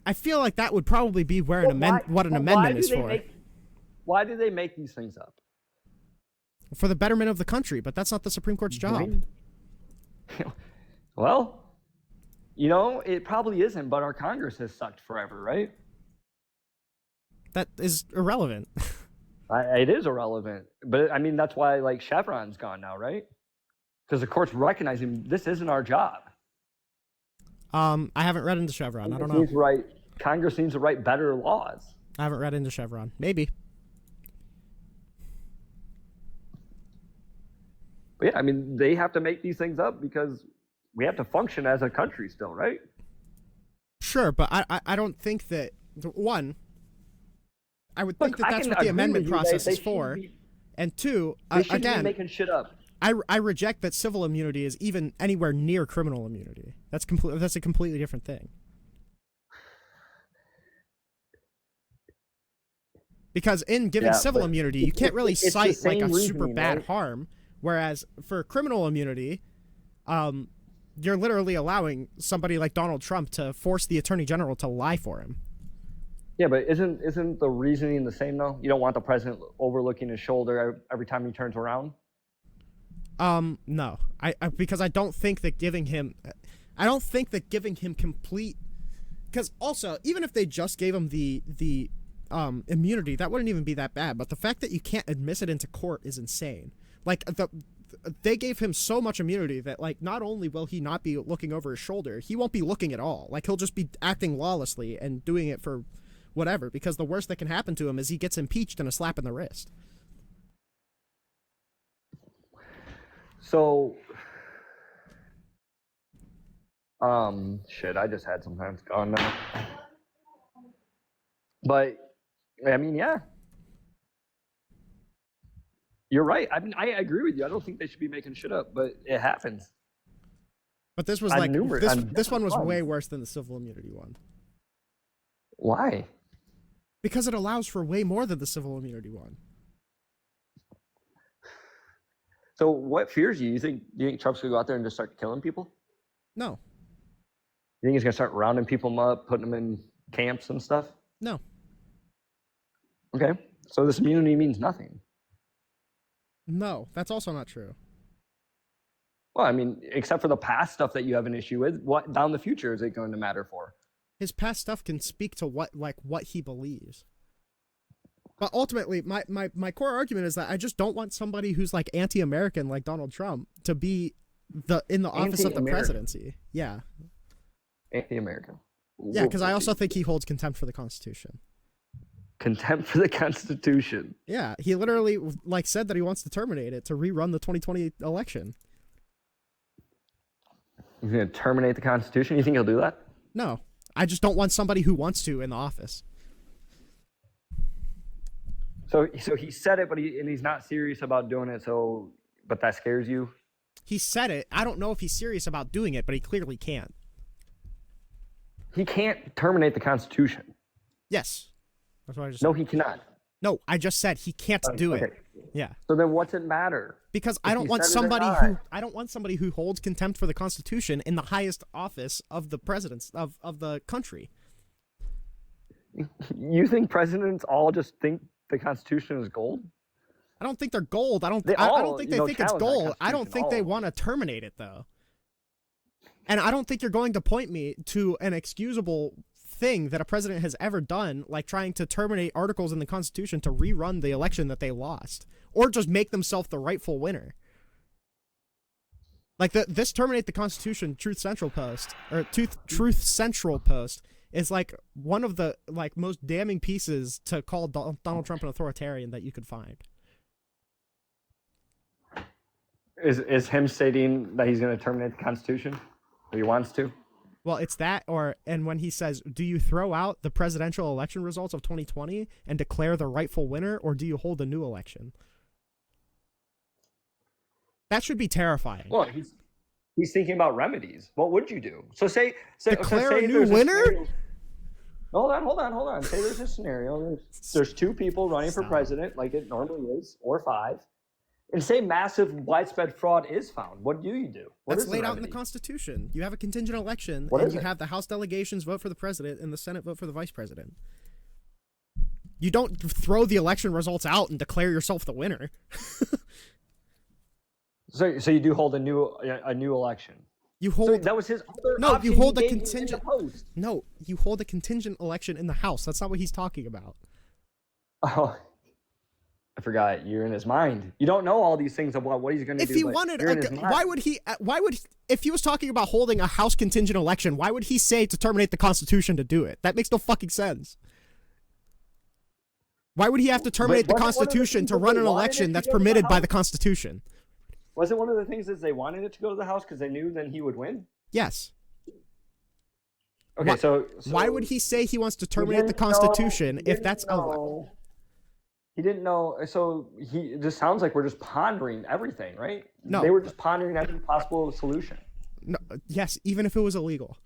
I feel like that would probably be where an amendment is for. Why do they make these things up? For the betterment of the country, but that's not the Supreme Court's job. Well, it probably isn't, but our Congress has sucked forever, right? That is irrelevant. It is irrelevant, but I mean that's why like Chevron's gone now, right? Because the court's recognizing this isn't our job. I haven't read into Chevron. I don't know. Congress needs to write better laws. I haven't read into Chevron. Maybe. But yeah, I mean they have to make these things up because we have to function as a country still, right? Sure, but I don't think that one. I would think that's what the amendment process is for, and two, again, be making shit up. I reject that civil immunity is even anywhere near criminal immunity. That's a completely different thing. Because in giving civil immunity, you can't really cite like a super bad harm, whereas for criminal immunity, you're literally allowing somebody like Donald Trump to force the Attorney General to lie for him. Yeah, but isn't the reasoning the same though? You don't want the president overlooking his shoulder every time he turns around? No. Because I don't think that giving him complete, because also even if they just gave him the immunity, that wouldn't even be that bad. But the fact that you can't admit it into court is insane. Like, they gave him so much immunity that, like, not only will he not be looking over his shoulder, he won't be looking at all. Like, he'll just be acting lawlessly and doing it for whatever, because the worst that can happen to him is he gets impeached and a slap in the wrist. So, shit, I just had some time. It's gone now. But, I mean, yeah. You're right. I mean, I agree with you. I don't think they should be making shit up, but it happens. But this was this one was way worse than the civil immunity one. Why? Because it allows for way more than the civil immunity one. So what fears you? You think Trump's gonna go out there and just start killing people? No. You think he's gonna start rounding people up, putting them in camps and stuff? No. Okay. So this immunity means nothing. No, that's also not true. Well, I mean, except for the past stuff that you have an issue with, what down the future is it going to matter for? His past stuff can speak to what he believes. But ultimately, my core argument is that I just don't want somebody who's like anti-American like Donald Trump to be in the office of the presidency. Yeah. Anti-American. Yeah, because I also think he holds contempt for the Constitution. Contempt for the Constitution. Yeah, he literally like said that he wants to terminate it to rerun the 2020 election. He's going to terminate the Constitution? You think he'll do that? No. I just don't want somebody who wants to in the office. So he said it, but he's not serious about doing it. But that scares you? He said it. I don't know if he's serious about doing it, but he clearly can't. He can't terminate the Constitution. Yes. That's what I just said. No, he cannot. No, I just said he can't do it. Yeah. So then what's it matter? Because I don't want somebody who holds contempt for the Constitution in the highest office of the presidents of the country. You think presidents all just think the Constitution is gold? I don't think they're gold. I don't think they think it's gold. I don't think they want to terminate it though. And I don't think you're going to point me to an excusable thing that a president has ever done, like trying to terminate articles in the Constitution to rerun the election that they lost, or just make themselves the rightful winner. Like this terminate the Constitution Truth Central post is like one of the like most damning pieces to call Donald Trump an authoritarian that you could find. Is him stating that he's going to terminate the Constitution? Or he wants to? Well, it's that, and when he says, do you throw out the presidential election results of 2020 and declare the rightful winner, or do you hold a new election? That should be terrifying. Well, he's thinking about remedies. What would you do? So say declare a new winner? Hold on. Say there's a scenario. There's two people running for president, like it normally is, or five. And say massive widespread fraud is found. What do you do? That's laid out in the Constitution. You have a contingent election, and you have the House delegations vote for the president and the Senate vote for the vice president. You don't throw the election results out and declare yourself the winner. So you do hold a new election. You hold so that was his other option. You hold a contingent. No, you hold a contingent election in the House. That's not what he's talking about. Oh. I forgot. You're in his mind. You don't know all these things about what he's going to do. If he wanted, why would he? If he was talking about holding a House contingent election, why would he say to terminate the Constitution to do it? That makes no fucking sense. Why would he have to terminate the Constitution to run an election that's permitted by the Constitution? Was it one of the things that they wanted it to go to the House because they knew then he would win? Yes. Okay, so why would he say he wants to terminate the Constitution if that's a? He didn't know, so it just sounds like we're just pondering everything, right? No. They were just pondering every possible solution. No, yes, even if it was illegal.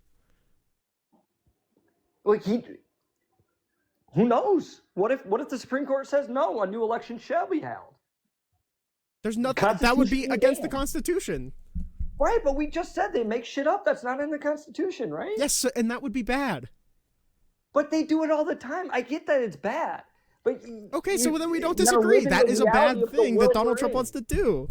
Like who knows? What if the Supreme Court says no, a new election shall be held? There's nothing that would be against the Constitution. Right, but we just said they make shit up that's not in the Constitution, right? Yes, and that would be bad. But they do it all the time. I get that it's bad. But okay, so then we don't disagree. That is a bad thing that Donald Trump wants to do.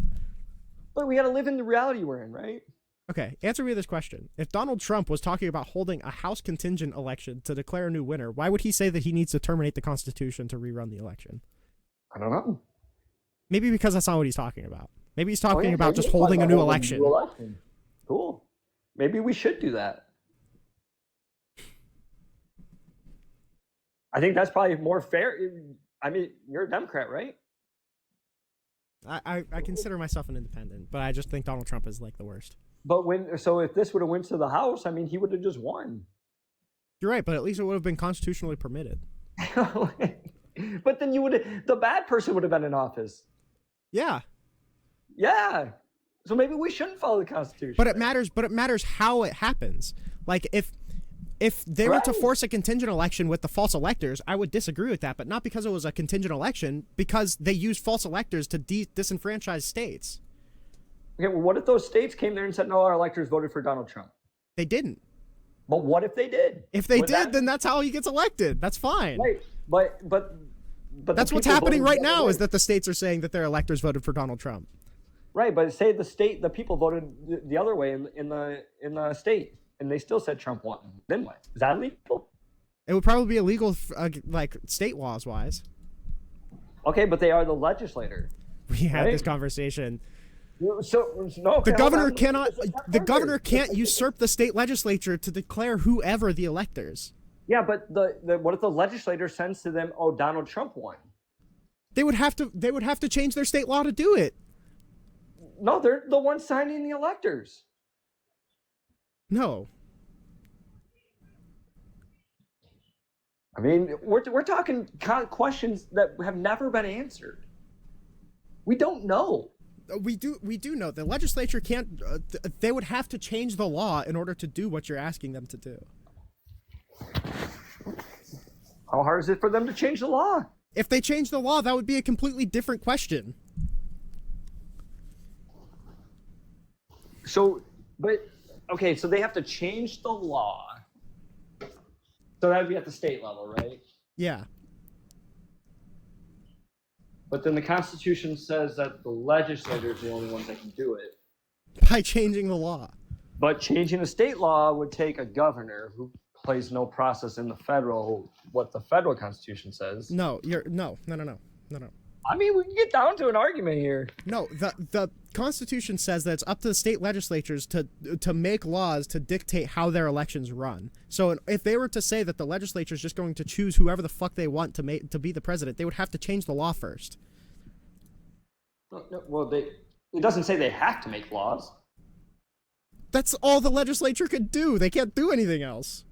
But we got to live in the reality we're in, right? Okay, answer me this question. If Donald Trump was talking about holding a House contingent election to declare a new winner, why would he say that he needs to terminate the Constitution to rerun the election? I don't know. Maybe because that's not what he's talking about. Maybe he's talking about maybe just he's holding a talking new about election. Cool. Maybe we should do that. I think that's probably more fair. I mean, you're a Democrat, right? I consider myself an independent, but I just think Donald Trump is like the worst. But if this would have went to the House, I mean, he would have just won. You're right, but at least it would have been constitutionally permitted. But then the bad person would have been in office. Yeah. Yeah. So maybe we shouldn't follow the Constitution. But it matters how it happens. Like if they were to force a contingent election with the false electors, I would disagree with that, but not because it was a contingent election, because they used false electors to disenfranchise states. Okay, well, what if those states came there and said, no, our electors voted for Donald Trump? They didn't. But what if they did? If they did, then that's how he gets elected. That's fine. Right. But that's what's happening right now, is that the states are saying that their electors voted for Donald Trump. Right, but say the people voted the other way in the state, and they still said Trump won. Then what? Is that illegal? It would probably be illegal, like state laws wise. Okay, but they are the legislator. We had this conversation. So no, the governor cannot. The governor can't usurp the state legislature to declare whoever the electors. Yeah, but what if the legislator sends to them, "Oh, Donald Trump won"? They would have to change their state law to do it. No, they're the ones signing the electors. No. I mean, we're talking questions that have never been answered. We don't know. We do know the legislature can't. They would have to change the law in order to do what you're asking them to do. How hard is it for them to change the law? If they change the law, that would be a completely different question. So they have to change the law. So that would be at the state level, right? Yeah. But then the Constitution says that the legislature is the only ones that can do it. By changing the law. But changing the state law would take a governor who plays no process in what the federal Constitution says. No. No. I mean, we can get down to an argument here. No, the Constitution says that it's up to the state legislatures to make laws to dictate how their elections run. So if they were to say that the legislature is just going to choose whoever the fuck they want to be the president, they would have to change the law first. No, well, it doesn't say they have to make laws. That's all the legislature could do. They can't do anything else.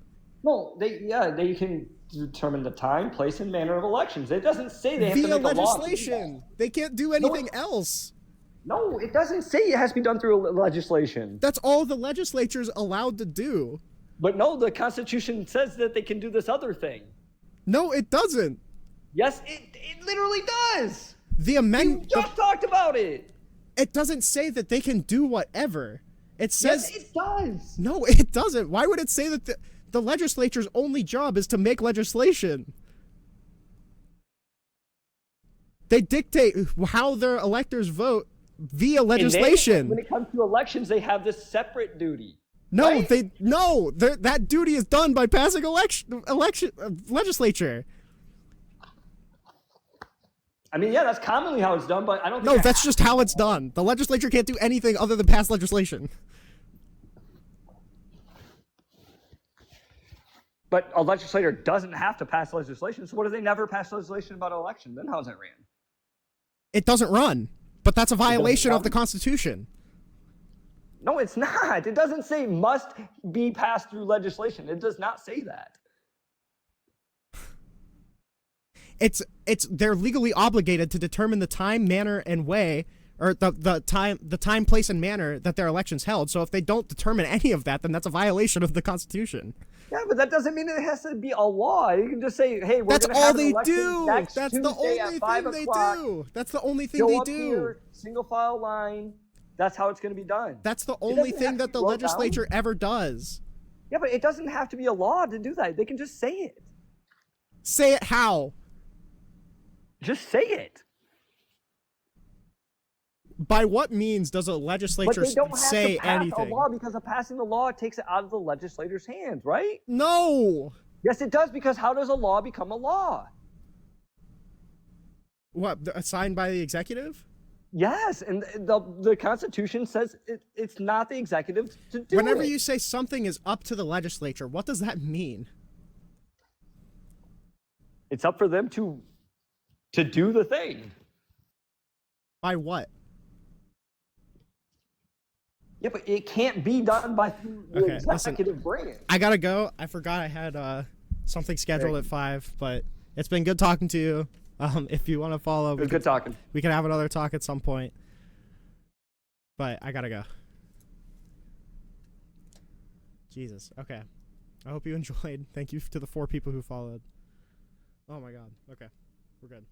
No, they can determine the time, place, and manner of elections. It doesn't say they have to make a law. Via legislation. They can't do anything else. No, it doesn't say it has to be done through legislation. That's all the legislature's allowed to do. But no, the Constitution says that they can do this other thing. No, it doesn't. Yes, it literally does. The amendment. You just talked about it. It doesn't say that they can do whatever. It says. Yes, it does. No, it doesn't. Why would it say that the legislature's only job is to make legislation? They dictate how their electors vote via legislation. When it comes to elections, they have this separate duty. No, right? that duty is done by passing legislature. I mean, yeah, that's commonly how it's done, but I don't think... No, that's just how it's done. The legislature can't do anything other than pass legislation. But a legislator doesn't have to pass legislation, so what if they never pass legislation about an election? Then how's that ran? It doesn't run, but that's a violation of the Constitution. No, it's not. It doesn't say must be passed through legislation. It does not say that. They're legally obligated to determine the time, manner, and way, or the time, place, and manner that their election's held. So if they don't determine any of that, then that's a violation of the Constitution. Yeah, but that doesn't mean it has to be a law. You can just say, "Hey, we're going to have an election next That's Tuesday the only at thing 5 they o'clock. do. That's the only thing they do. Here, single file line. That's how it's going to be done. That's the only thing that the legislature ever does. Yeah, but it doesn't have to be a law to do that. They can just say it. Say it how? Just say it. By what means does a But legislature they don't have say to pass anything? a law, because of passing the law, it takes it out of the legislator's hands, right? No. Yes, it does, because how does a law become a law? What? Signed by the executive? Yes, and the Constitution says it's not the executive to do Whenever it. you say something is up to the legislature, what does that mean? It's up for them to do the thing. By what? Yeah, but it can't be done by the Okay, executive branch. I gotta go. I forgot I had something scheduled at 5, but it's been good talking to you. If you want to follow, It was good talking. we can have another talk at some point. But I gotta go. Jesus. Okay. I hope you enjoyed. Thank you to the 4 people who followed. Oh my God. Okay. We're good.